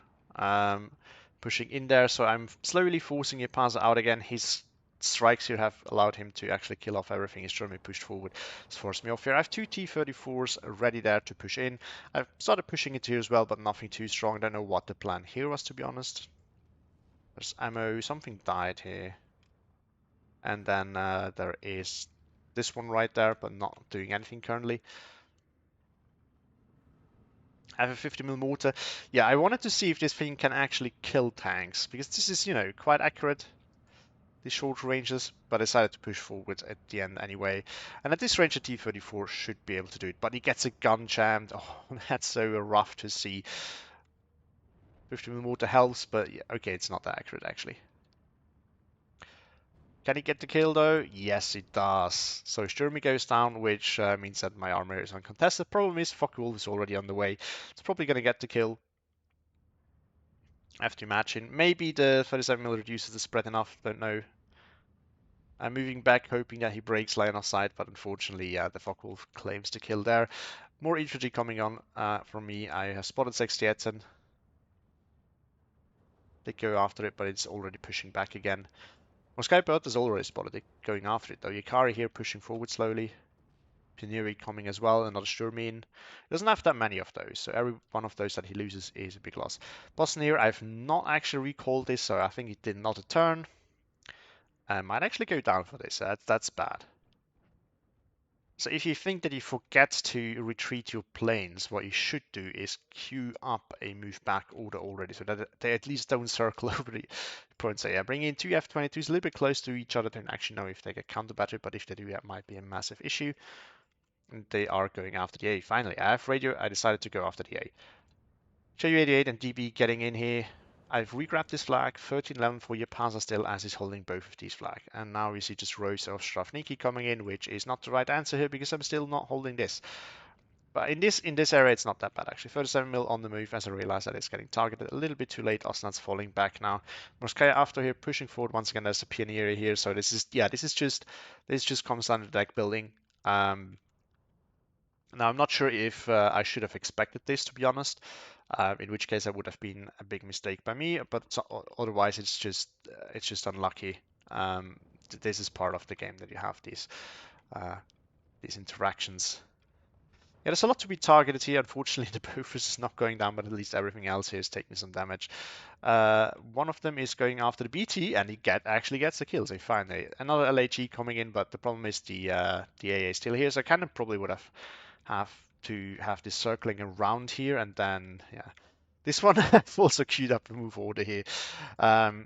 pushing in there, so I'm slowly forcing Jaapaasa out again. His strikes here have allowed him to actually kill off everything. He's trying pushed forward. It's forced me off here. I have two T-34s ready there to push in. I've started pushing it here as well, but nothing too strong. I don't know what the plan here was, to be honest. There's ammo. Something died here. And then there is this one right there, but not doing anything currently. I have a 50mm mortar. Yeah, I wanted to see if this thing can actually kill tanks, because this is, you know, quite accurate, these short ranges, but I decided to push forward at the end anyway. And at this range, a T-34 should be able to do it, but he gets a gun jammed. Oh, that's so rough to see. 50mm mortar helps, but yeah, okay, it's not that accurate actually. Can he get the kill though? Yes, it does. So Sturmy goes down, which means that my armor is uncontested. Problem is, Focke-Wulf is already on the way. It's probably going to get the kill. I have to imagine. Maybe the 37mm reduces the spread enough, don't know. I'm moving back, hoping that he breaks line of sight, but unfortunately, yeah, the Focke-Wulf claims the kill there. More infantry coming on from me. I have spotted 68. They go after it, but it's already pushing back again. Morskaya Bird has already spotted it going after it, though. Yukari here pushing forward slowly. Pineri coming as well, another Sturmin. He doesn't have that many of those, so every one of those that he loses is a big loss. Bosnier, I've not actually recalled this, so I think he did not a turn. Might actually go down for this. That's bad. So if you think that you forget to retreat your planes, what you should do is queue up a move back order already, so that they at least don't circle over the point. So yeah, bring in two F-22s a little bit close to each other. Don't actually know if they get counter battered, but if they do, that might be a massive issue. And they are going after the A. Finally, I have radio. I decided to go after the A. JU-88 and DB getting in here. I've regrabbed this flag, 1311 for Jaapaasa still, as he's holding both of these flags. And now we see just rows of Strafniki coming in, which is not the right answer here because I'm still not holding this. But in this area, it's not that bad actually. 37mm on the move as I realize that it's getting targeted a little bit too late. Osnat's falling back now. Morskaya after here pushing forward once again. There's a pioneer here, so this just comes down to deck building. Now, I'm not sure if I should have expected this, to be honest, in which case that would have been a big mistake by me, but otherwise it's just unlucky. This is part of the game that you have these interactions. Yeah, there's a lot to be targeted here. Unfortunately, the Bofors is not going down, but at least everything else here is taking some damage. One of them is going after the BT, and he actually gets the kill. So finally, another LHE coming in, but the problem is the AA is still here, so I kind of probably would have to have this circling around here, and then yeah, this one I've also queued up a move order here. But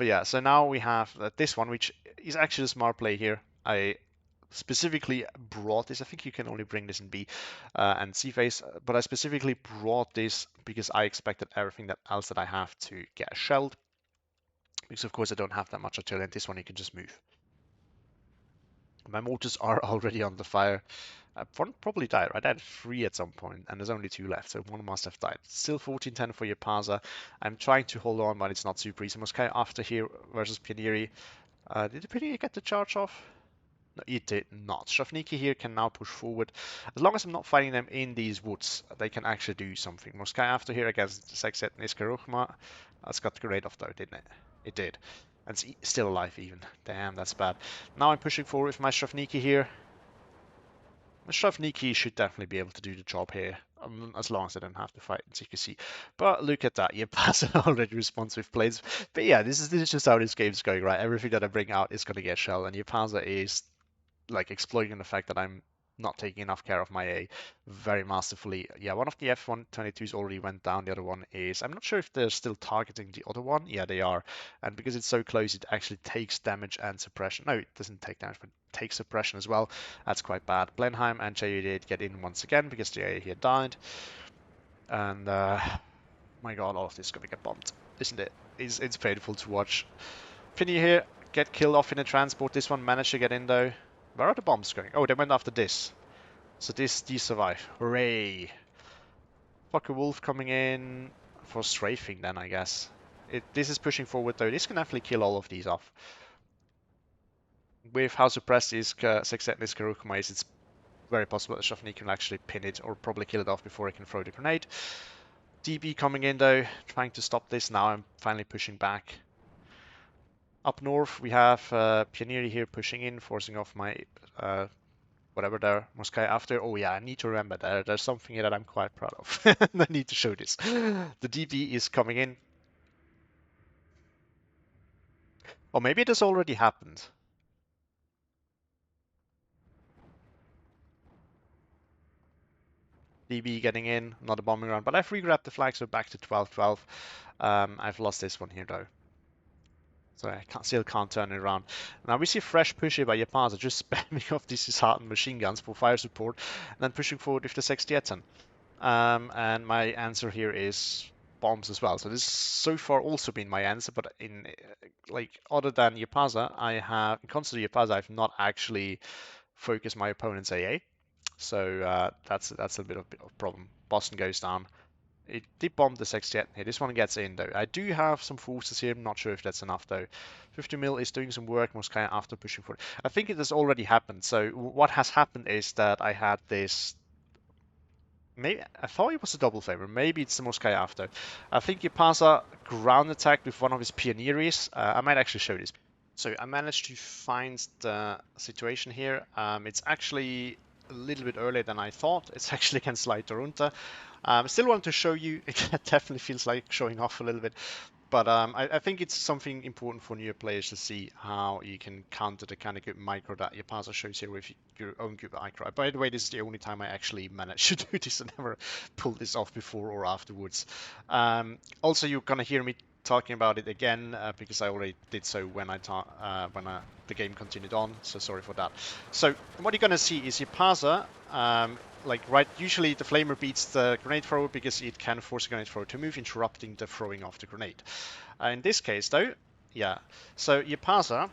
yeah, so now we have this one, which is actually a smart play here. I specifically brought this. I think you can only bring this in B and C phase, but I specifically brought this because I expected everything else that I have to get shelled. Because of course I don't have that much artillery, and this one you can just move. My mortars are already on the fire. One probably died, right? I had 3 at some point, and there's only 2 left, so one must have died. Still 14-10 for Jaapaasa. I'm trying to hold on, but it's not super easy. Morskaya after here versus Pionieri. Did the Pionieri get the charge off? No, it did not. Strafniki here can now push forward. As long as I'm not fighting them in these woods, they can actually do something. Morskaya after here against Sextet and Iskaruchma. That's got great off though, didn't it? It did. And it's still alive even. Damn, that's bad. Now I'm pushing forward with my Strafniki here. My Strafniki should definitely be able to do the job here, as long as I don't have to fight in CQC. But look at that, Jaapaasa already responds with plays. But yeah, this is just how this game's going, right? Everything that I bring out is gonna get shelled, and Jaapaasa is like exploiting the fact that I'm not taking enough care of my A very masterfully. Yeah, one of the F-122s already went down. The other one is, I'm not sure if they're still targeting the other one. Yeah, they are. And because it's so close, it actually takes damage and suppression. No, it doesn't take damage, but it takes suppression as well. That's quite bad. Blenheim and JU-88 get in once again because the A here died. And my god, all of this is going to get bombed, isn't it? It's painful to watch. Finny here, get killed off in a transport. This one managed to get in though. Where are the bombs going? Oh, they went after this. So these survive. Hooray! Focke-Wulf coming in for strafing then, I guess. This is pushing forward though. This can definitely kill all of these off. With how suppressed is Sextet Niskarukuma is, it's very possible that Shafni can actually pin it or probably kill it off before it can throw the grenade. DB coming in though, trying to stop this. Now I'm finally pushing back. Up north we have Pionieri here pushing in, forcing off my whatever there, Morskaya after. Oh yeah, I need to remember that. There's something here that I'm quite proud of. I need to show this. The DB is coming in. Or maybe this already happened. DB getting in, not a bombing run, but I've re-grabbed the flag, so back to 12-12. I've lost this one here though. So I still can't turn it around. Now we see fresh push here by Jaapaasa, just spamming off these disheartened machine guns for fire support, and then pushing forward with the 60 and my answer here is bombs as well. So this has so far also been my answer, but in like other than Jaapaasa, I have in concert to Jaapaasa, I've not actually focused my opponent's AA. So that's a bit of a problem. Boston goes down. It did bomb the 60 here. This one gets in though. I do have some forces here. I'm not sure if that's enough though. 50 mil is doing some work. Morskaya after pushing forward. I think it has already happened. So what has happened is that I had this. Maybe I thought it was a double favor. Maybe it's the Morskaya after. I think Jaapaasa ground attacked with one of his pioneers. I might actually show this. So I managed to find the situation here. It's actually a little bit earlier than I thought. It's actually against Light still want to show you. It definitely feels like showing off a little bit. But I think it's something important for newer players to see how you can counter the kind of good micro that Jaapaasa shows here with your own good micro. By the way, this is the only time I actually managed to do this. I never pulled this off before or afterwards. Also, you're gonna hear me talking about it again because I already did so when the game continued on. So sorry for that. So what you're gonna see is Jaapaasa. Usually the flamer beats the grenade thrower because it can force a grenade thrower to move, interrupting the throwing of the grenade. In this case, though, yeah. So Jaapaasa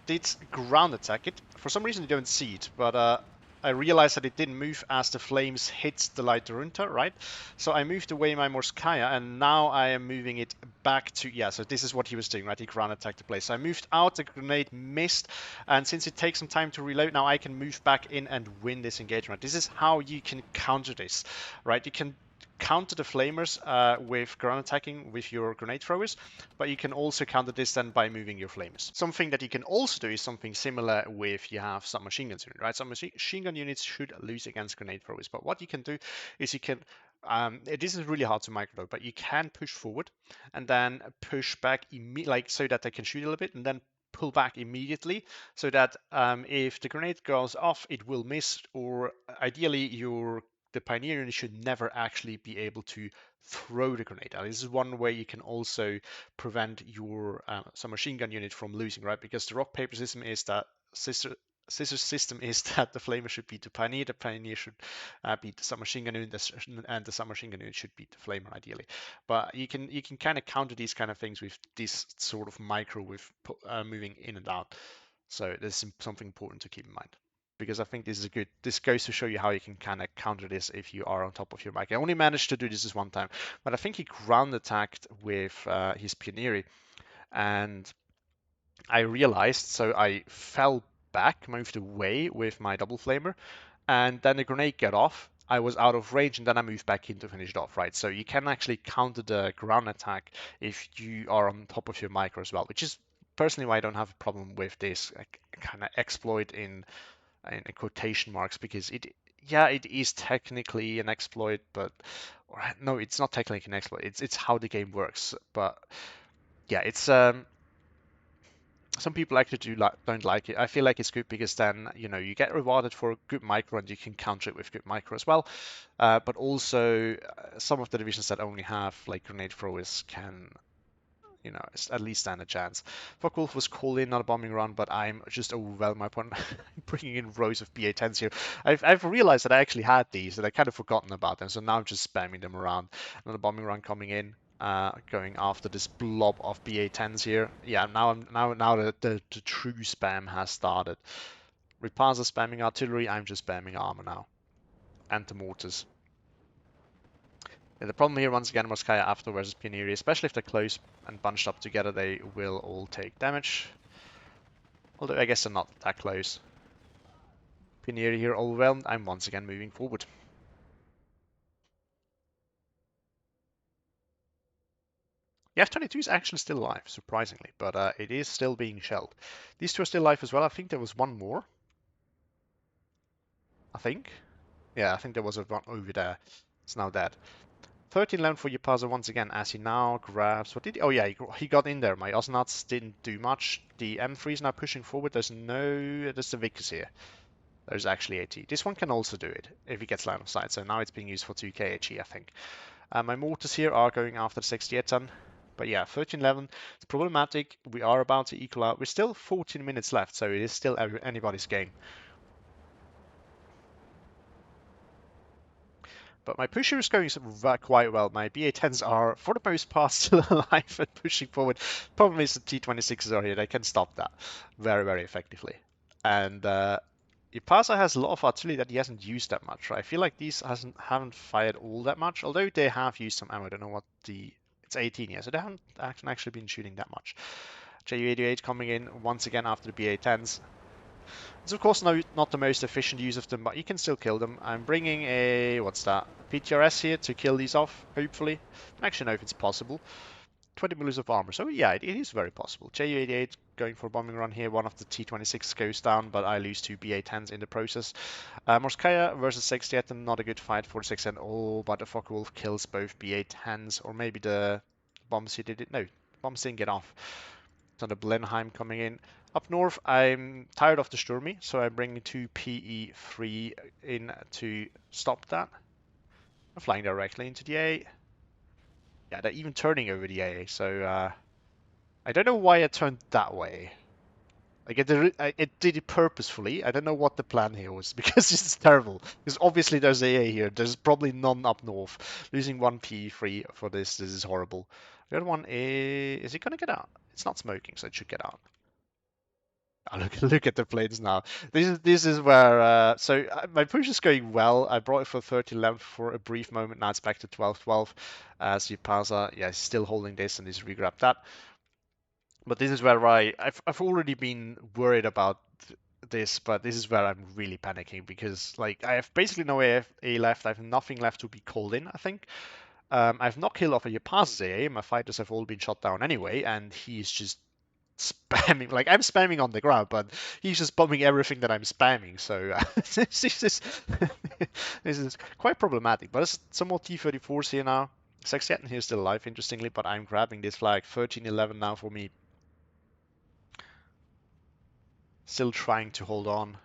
did ground attack it. For some reason, you don't see it, but I realized that it didn't move as the flames hit the light Darunta, right? So I moved away my Morskaya, and now I am moving it back to, yeah, so this is what he was doing, right? He ground attacked the place. So I moved out, the grenade missed, and since it takes some time to reload, now I can move back in and win this engagement. This is how you can counter this, right? You can counter the flamers with ground attacking with your grenade throwers, but you can also counter this then by moving your flamers. Something that you can also do is something similar with you have some machine guns unit, right? Some machine gun units should lose against grenade throwers, but what you can do is you can this is really hard to micro, but you can push forward and then push back like so that they can shoot a little bit and then pull back immediately so that if the grenade goes off, it will miss, or ideally the pioneer unit should never actually be able to throw the grenade. Now, this is one way you can also prevent your some machine gun unit from losing, right? Because the rock paper system is that scissor system is that the flamer should beat the pioneer should beat the submachine gun unit, and the submachine gun unit should beat the flamer ideally. But you can kind of counter these kind of things with this sort of micro with moving in and out. So there's something important to keep in mind, because I think this goes to show you how you can kind of counter this if you are on top of your mic. I only managed to do this one time, but I think he ground attacked with his Pioneer, and I realized, so I fell back, moved away with my double flamer, and then the grenade got off. I was out of range, and then I moved back in to finish it off, right? So you can actually counter the ground attack if you are on top of your micro as well, which is personally why I don't have a problem with this kind of exploit in quotation marks, because it is technically an exploit, but no, it's not technically an exploit. It's how the game works. But yeah, it's some people actually don't like it. I feel like it's good because then you get rewarded for a good micro and you can counter it with good micro as well. But also some of the divisions that only have like grenade throwers can at least stand a chance. Focke-Wulf was called in, not a bombing run, but I'm just overwhelmed my opponent. Bringing in rows of BA-10s here. I've realized that I actually had these, and I kind of forgotten about them, so now I'm just spamming them around. Another bombing run coming in, going after this blob of BA-10s here. Yeah, now the true spam has started. Jaapaasa spamming artillery, I'm just spamming armor now. And the mortars. Yeah, the problem here, once again, Morskaya after versus Pioneer, especially if they're close and bunched up together, they will all take damage. Although I guess they're not that close. Pioneer here overwhelmed, I'm once again moving forward. The F-22 is actually still alive, surprisingly, but it is still being shelled. These two are still alive as well. I think there was one more. I think. Yeah, I think there was one over there. It's now dead. 13 land for Jaapaasa once again, as he now grabs... What did he... Oh yeah, he got in there. My Osnats didn't do much. The M3 is now pushing forward. There's the Vickers here. There's actually AT. This one can also do it if he gets line of sight. So now it's being used for 2k HE, I think. My mortars here are going after the 68 ton. But yeah, 13-11. It's problematic. We are about to equal out. We're still 14 minutes left, so it is still anybody's game. But my pusher is going quite well. My BA-10s are, for the most part, still alive and pushing forward. Problem is the T-26s are here. They can stop that very, very effectively. And Jaapaasa has a lot of artillery that he hasn't used that much. Right? I feel like these haven't fired all that much, although they have used some ammo. I don't know what the... It's 18, yeah, so they haven't actually been shooting that much. Ju-88 coming in once again after the BA-10s. It's of course not the most efficient use of them, but you can still kill them. I'm bringing a, what's that, PTRS here to kill these off, hopefully. I don't actually know if it's possible. 20 millimeters of armor, so yeah, it is very possible. Ju-88 going for a bombing run here. One of the T-26 goes down, but I lose two BA-10s in the process. Morskaya versus 68, not a good fight for 6 and oh, but the Focke-Wulf kills both BA-10s, or maybe the bombs he did it. No, bombs didn't get off. So the Blenheim coming in. Up north, I'm tired of the Sturmy, so I'm bringing two PE3 in to stop that. I'm flying directly into the A. Yeah, they're even turning over the A, so I don't know why I turned that way. Like it did it purposefully. I don't know what the plan here was because this is terrible. Because obviously there's AA here. There's probably none up north. Losing one PE3 for this is horrible. The other one is it gonna get out? It's not smoking, so it should get out. Oh, look at the planes now. This is where my push is going well. I brought it for 30-11 for a brief moment. Now it's back to 12-12. As Jaapaasa, yeah, still holding this and he's regrabbed that. But this is where I've already been worried about this, but this is where I'm really panicking because like I have basically no A left. I have nothing left to be called in. I think I've not killed off a Jaapaasa's AA. My fighters have all been shot down anyway, and he's just spamming. Like I'm spamming on the ground, but he's just bombing everything that I'm spamming. So this is this is quite problematic. But there's some more T-34s here now. Sextian here still alive, interestingly, but I'm grabbing this flag. 13-11 now for me. Still trying to hold on.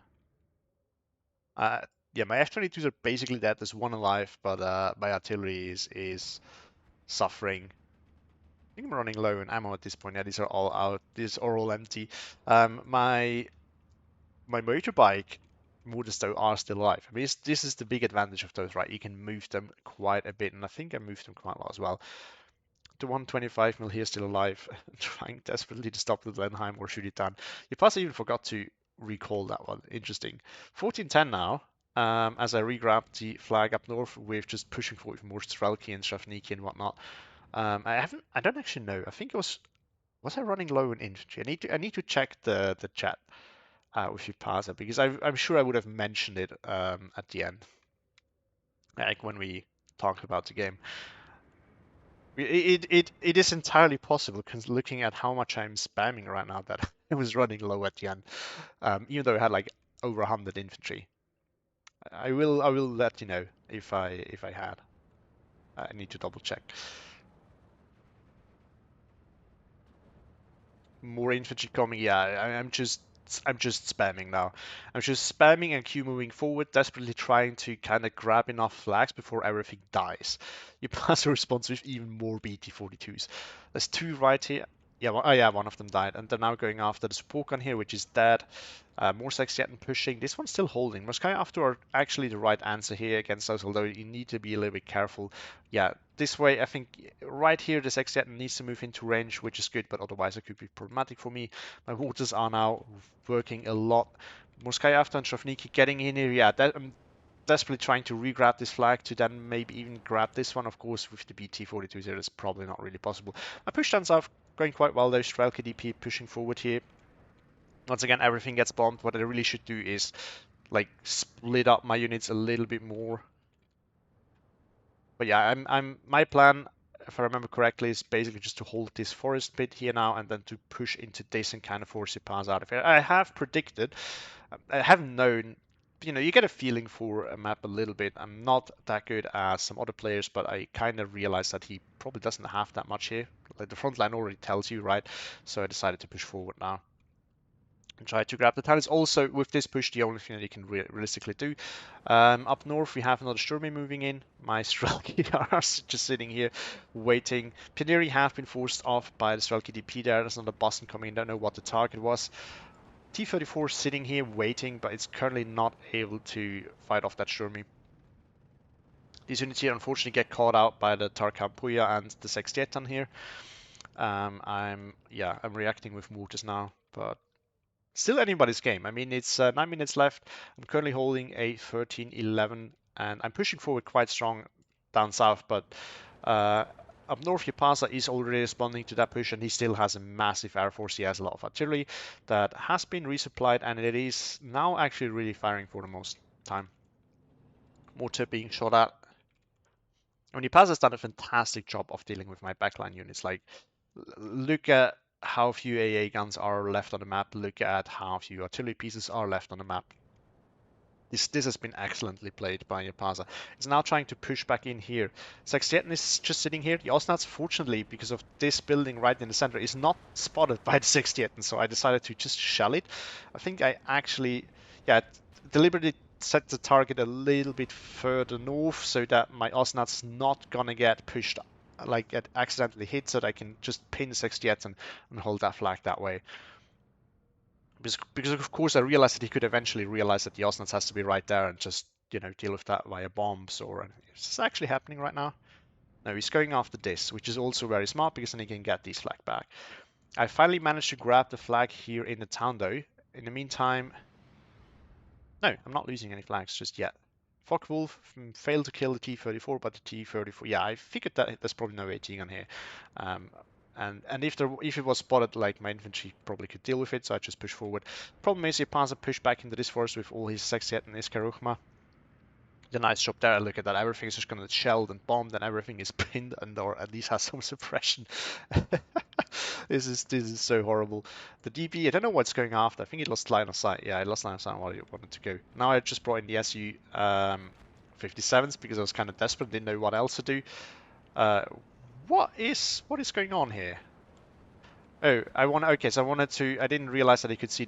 Yeah, my F-22s are basically dead. There's one alive, but my artillery is suffering. I think I'm running low on ammo at this point. Yeah, these are all out. These are all empty. My motorbike motors though are still alive. I mean, this is the big advantage of those, right? You can move them quite a bit, and I think I moved them quite well as well. The 125 mil here still alive, trying desperately to stop the Blenheim or shoot it down. Jaapaasa even forgot to recall that one. Interesting. 14-10 now. As I regrab the flag up north with just pushing forward with more Strelki and Shavniki and whatnot. I don't actually know. I think it was I running low in infantry? I need to check the chat with Jaapaasa because I'm sure I would have mentioned it at the end, like when we talked about the game. It is entirely possible because looking at how much I'm spamming right now that I was running low at the end, even though I had like over 100 infantry. I will let you know if I had. I need to double check. More infantry coming. Yeah, I'm just spamming now. I'm just spamming and Q moving forward, desperately trying to kind of grab enough flags before everything dies. You pass a response with even more BT-42s. There's two right here. Yeah, oh yeah, one of them died, and they're now going after the support gun here, which is dead. More Sextian pushing. This one's still holding. Morskaya after are actually the right answer here against us, although you need to be a little bit careful. Yeah, this way I think right here the Sextian needs to move into range, which is good, but otherwise it could be problematic for me. My mortars are now working a lot. Morskaya after and Shavniki getting in here. Yeah, I'm desperately trying to re-grab this flag to then maybe even grab this one. Of course, with the BT-42 here, it's probably not really possible. My push downs are going quite well though. Strelka DP pushing forward here. Once again, everything gets bombed. What I really should do is like split up my units a little bit more. But yeah, my plan, if I remember correctly, is basically just to hold this forest pit here now and then to push into this and kind of force it pass out of here. I have predicted, I haven't known, you know, you get a feeling for a map a little bit. I'm not that good as some other players, but I kind of realized that he probably doesn't have that much here. Like the front line already tells you, right? So I decided to push forward now. and try to grab the talents. Also, with this push, the only thing that you can realistically do. Up north, we have another Sturmy moving in. My Strelki are just sitting here waiting. Pineri have been forced off by the Strelki DP there. There's another Boston coming. Don't know what the target was. T-34 sitting here waiting, but it's currently not able to fight off that Sturmy. These units here unfortunately get caught out by the Tarkhan Puya and the Sextietan here. I'm reacting with mortars now, but still anybody's game. I mean, it's 9 minutes left. I'm currently holding a 13-11, and I'm pushing forward quite strong down south, but up north, Jaapaasa is already responding to that push, and he still has a massive air force. He has a lot of artillery that has been resupplied, and it is now actually really firing for the most time. Mortar being shot at. I mean, Jaapaasa has done a fantastic job of dealing with my backline units. Like, look at how few AA guns are left on the map. Look at how few artillery pieces are left on the map. This has been excellently played by Jaapaasa. It's now trying to push back in here. Sextietan is just sitting here. The Osnats, fortunately, because of this building right in the center, is not spotted by the Sextietan, so I decided to just shell it. I think I actually, deliberately set the target a little bit further north so that my Osnat's not gonna get pushed, like get accidentally hit, so that I can just pin the Sextietan and hold that flag that way. Because of course I realized that he could eventually realize that the Osnats has to be right there and just, deal with that via bombs or anything. Is this actually happening right now? No, he's going after this, which is also very smart because then he can get these flag back. I finally managed to grab the flag here in the town though. In the meantime, no, I'm not losing any flags just yet. Focke-Wulf failed to kill the T-34, but the T-34, yeah, I figured that there's probably no AT gun here. And if it was spotted, like my infantry probably could deal with it, so I just push forward. Problem is, Jaapaasa pushed back into this forest with all his Sextiet and Iskaruchma. The nice job there. Look at that. Everything is just going to shelled and bombed, and everything is pinned and or at least has some suppression. This is so horrible. The DB, I don't know what's going after. I think it lost line of sight. Yeah, it lost line of sight while it wanted to go. Now I just brought in the SU 57s because I was kind of desperate, didn't know what else to do. What is going on here? Oh, so I wanted to. I didn't realize that I could see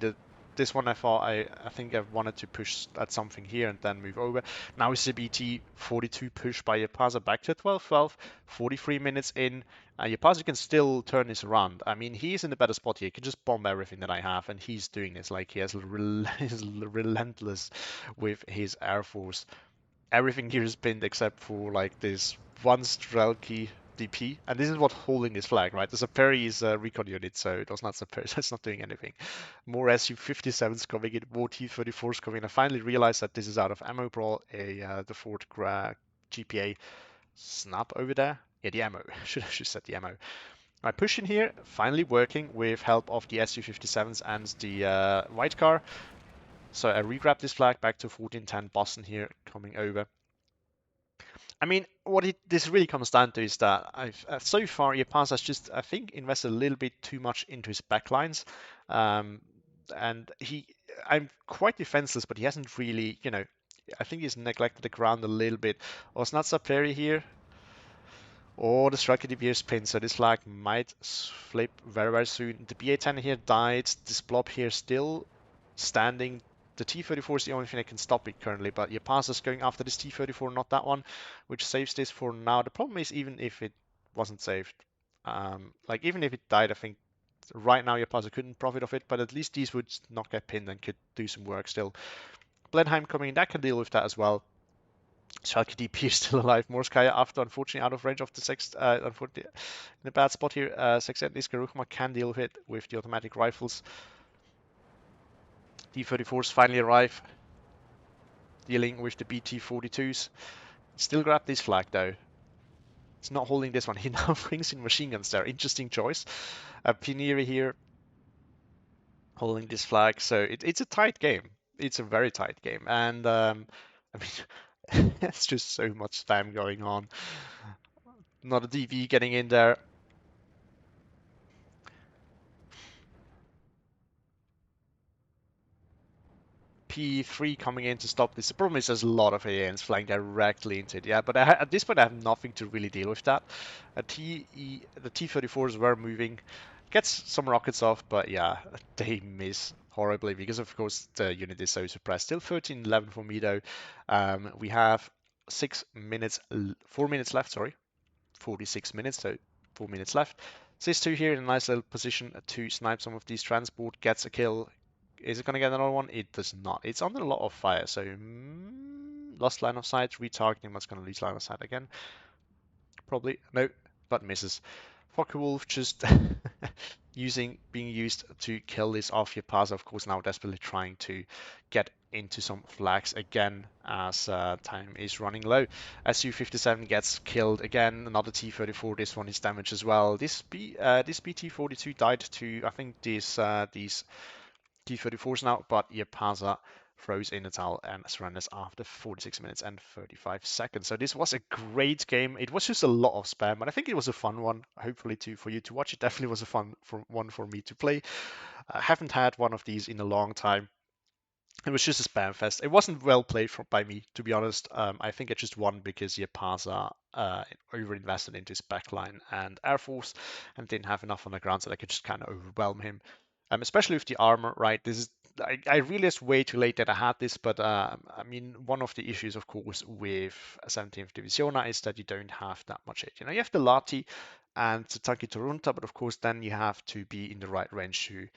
this one. I think I wanted to push at something here and then move over. Now it's a BT 42 push by Jaapaasa back to 12-12. 43 minutes in. Jaapaasa can still turn this around. I mean, he's in a better spot here. He can just bomb everything that I have, and he's doing this. Like, he's relentless with his air force. Everything here is pinned except for like this one Strelki DP, and this is what holding this flag, right? The Saperi is a recon unit, so it was not Saperi, so it's not doing anything. More SU-57s coming in, more T-34s coming in. I finally realized that this is out of ammo. Brought the Ford GPA snap over there. Yeah, the ammo. Should have said the ammo. My push in here, finally working with help of the SU-57s and the white car. So I re-grab this flag back to 1410 Boston here, coming over. I mean, this really comes down to is that so far Jaapaasa has just, I think, invested a little bit too much into his backlines, and I'm quite defenseless, but he hasn't really, I think he's neglected the ground a little bit. Osnatsa Prairie here, or the striker DB is pinned, so this flag might flip very, very soon. The BA-10 here died. This blob here still standing. The T-34 is the only thing that can stop it currently, but Jaapaasa going after this T-34, not that one, which saves this for now. The problem is, even if it wasn't saved, like even if it died, I think right now Jaapaasa couldn't profit of it, but at least these would not get pinned and could do some work still. Blenheim coming in, that can deal with that as well. Schalke DP is still alive. Morskaya, after unfortunately out of range of the unfortunately in a bad spot here. Sextet Iskaruchma can deal with it with the automatic rifles. D-34s finally arrive, dealing with the BT-42s. Still grab this flag though. It's not holding this one. He now brings in machine guns there. Interesting choice. Pineri here holding this flag. So it's a tight game. It's a very tight game. And I mean, it's just so much spam going on. Not a DV getting in there. P3 coming in to stop this. The problem is there's a lot of ANs flying directly into it. Yeah, but at this point I have nothing to really deal with that. The T-34s were moving. Gets some rockets off, but yeah, they miss. horribly because, of course, the unit is so suppressed. Still 13-11 for me, though. We have 6 minutes, 4 minutes left, sorry. 46 minutes, so 4 minutes left. Sis2 here in a nice little position to snipe some of these transport, gets a kill. Is it going to get another one? It does not. It's under a lot of fire, so lost line of sight, retargeting, that's going to lose line of sight again. Probably. No, but misses. Focke-Wulf just being used to kill this off Jaapaasa, of course, now desperately trying to get into some flags again as time is running low. SU-57 gets killed again, another T-34, this one is damaged as well. This BT-42 died to, I think, these T-34s now, but Jaapaasa throws in the towel and surrenders after 46 minutes and 35 seconds. So this was a great game. It was just a lot of spam, but I think it was a fun one, hopefully for you to watch. It definitely was a fun one for me to play. I haven't had one of these in a long time. It was just a spam fest. It wasn't well played by me, to be honest. I think I just won because Jaapaasa over-invested into his backline and Air Force and didn't have enough on the ground, so I could just kind of overwhelm him. Especially with the armor, right? This is I realized way too late that I had this, but I mean, one of the issues, of course, with 17th Divisionaa is that you don't have that much aid. You have the Lati and the Tanki Torunta, but of course, then you have to be in the right range to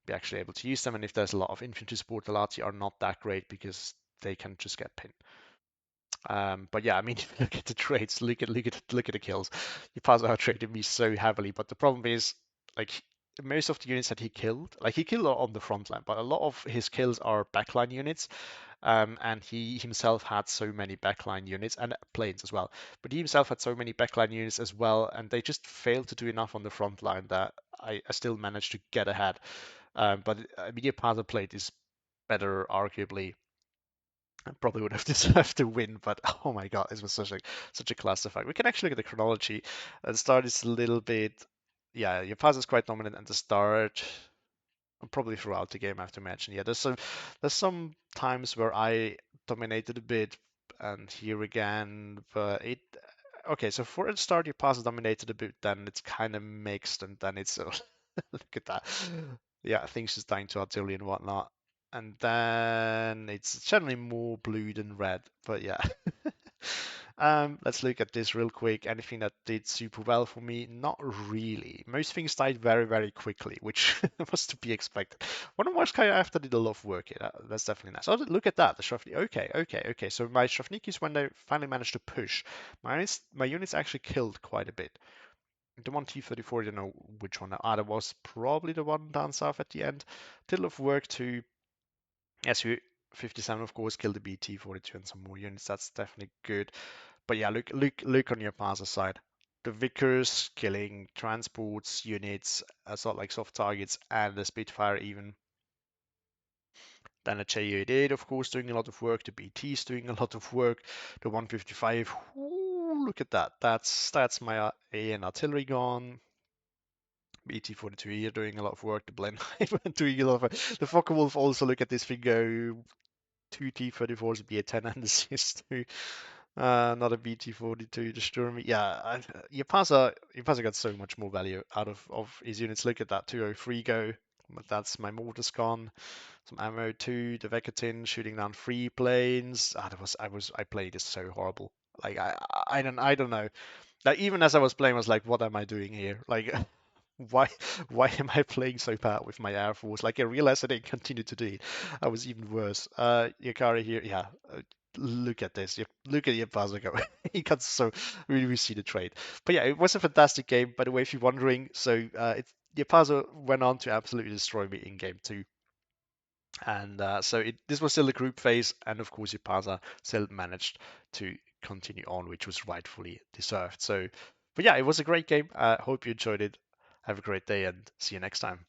be actually able to use them. And if there's a lot of infantry support, the Lati are not that great because they can just get pinned. But yeah, I mean, if you look at the trades, look at the kills. Jaapaasa outtraded me so heavily, but the problem is, like, most of the units that he killed, like he killed on the front line, but a lot of his kills are backline units. And he himself had so many backline units and planes as well. But he himself had so many backline units as well, and they just failed to do enough on the front line that I still managed to get ahead. But Media Panther played is better, arguably. I probably would have deserved to win, but oh my god, this was such a clusterfuck. We can actually look at the chronology. The start is a little bit, yeah, your pass is quite dominant at the start, and probably throughout the game. I have to mention, yeah, there's some times where I dominated a bit, and here again, but it. Okay, so for the start, your pass is dominated a bit, then it's kind of mixed, and then it's look at that. Yeah, things just dying to artillery and whatnot. And then it's generally more blue than red, but yeah. Let's look at this real quick. Anything that did super well for me? Not really. Most things died very, very quickly, which was to be expected. One of Morskaya after did a lot of work here. That's definitely nice. Oh, look at that. The Shrafnik. Okay. So my Shrafnikis, when they finally managed to push, my units actually killed quite a bit. The one T-34, I don't know which one. That was probably the one down south at the end. Did a lot of work to SU-57, of course, killed the BT-42 and some more units. That's definitely good. But yeah, look on your Jaapaasa side. The Vickers killing transports, units, sort of like soft targets, and the Spitfire even. Then the JU-88, of course, doing a lot of work. The BT's doing a lot of work. The 155, ooh, look at that. That's my AN artillery gun. BT-42 here doing a lot of work. The Blend doing a lot of work. The Focke-Wulf also, look at this thing go. Two T-34s, BA-10 and the CS2. Not a BT-42 to Sturm. Yeah, Jaapaasa got so much more value out of his units. Look at that 203 go. But that's my mortars gone. Some ammo too. The Vekatin shooting down 3 planes. I played this so horrible. Like I don't know. Like even as I was playing, I was like, what am I doing here? Like why why am I playing so bad with my Air Force? Like I realized I didn't continue to do it. I was even worse. Yakari here, yeah. Look at this. Look at Jaapaasa go. He got so really see the trade. But yeah, it was a fantastic game. By the way, if you're wondering, so Jaapaasa went on to absolutely destroy me in game 2. And so this was still the group phase, and of course Jaapaasa still managed to continue on, which was rightfully deserved. So, but yeah, it was a great game. Hope you enjoyed it. Have a great day and see you next time.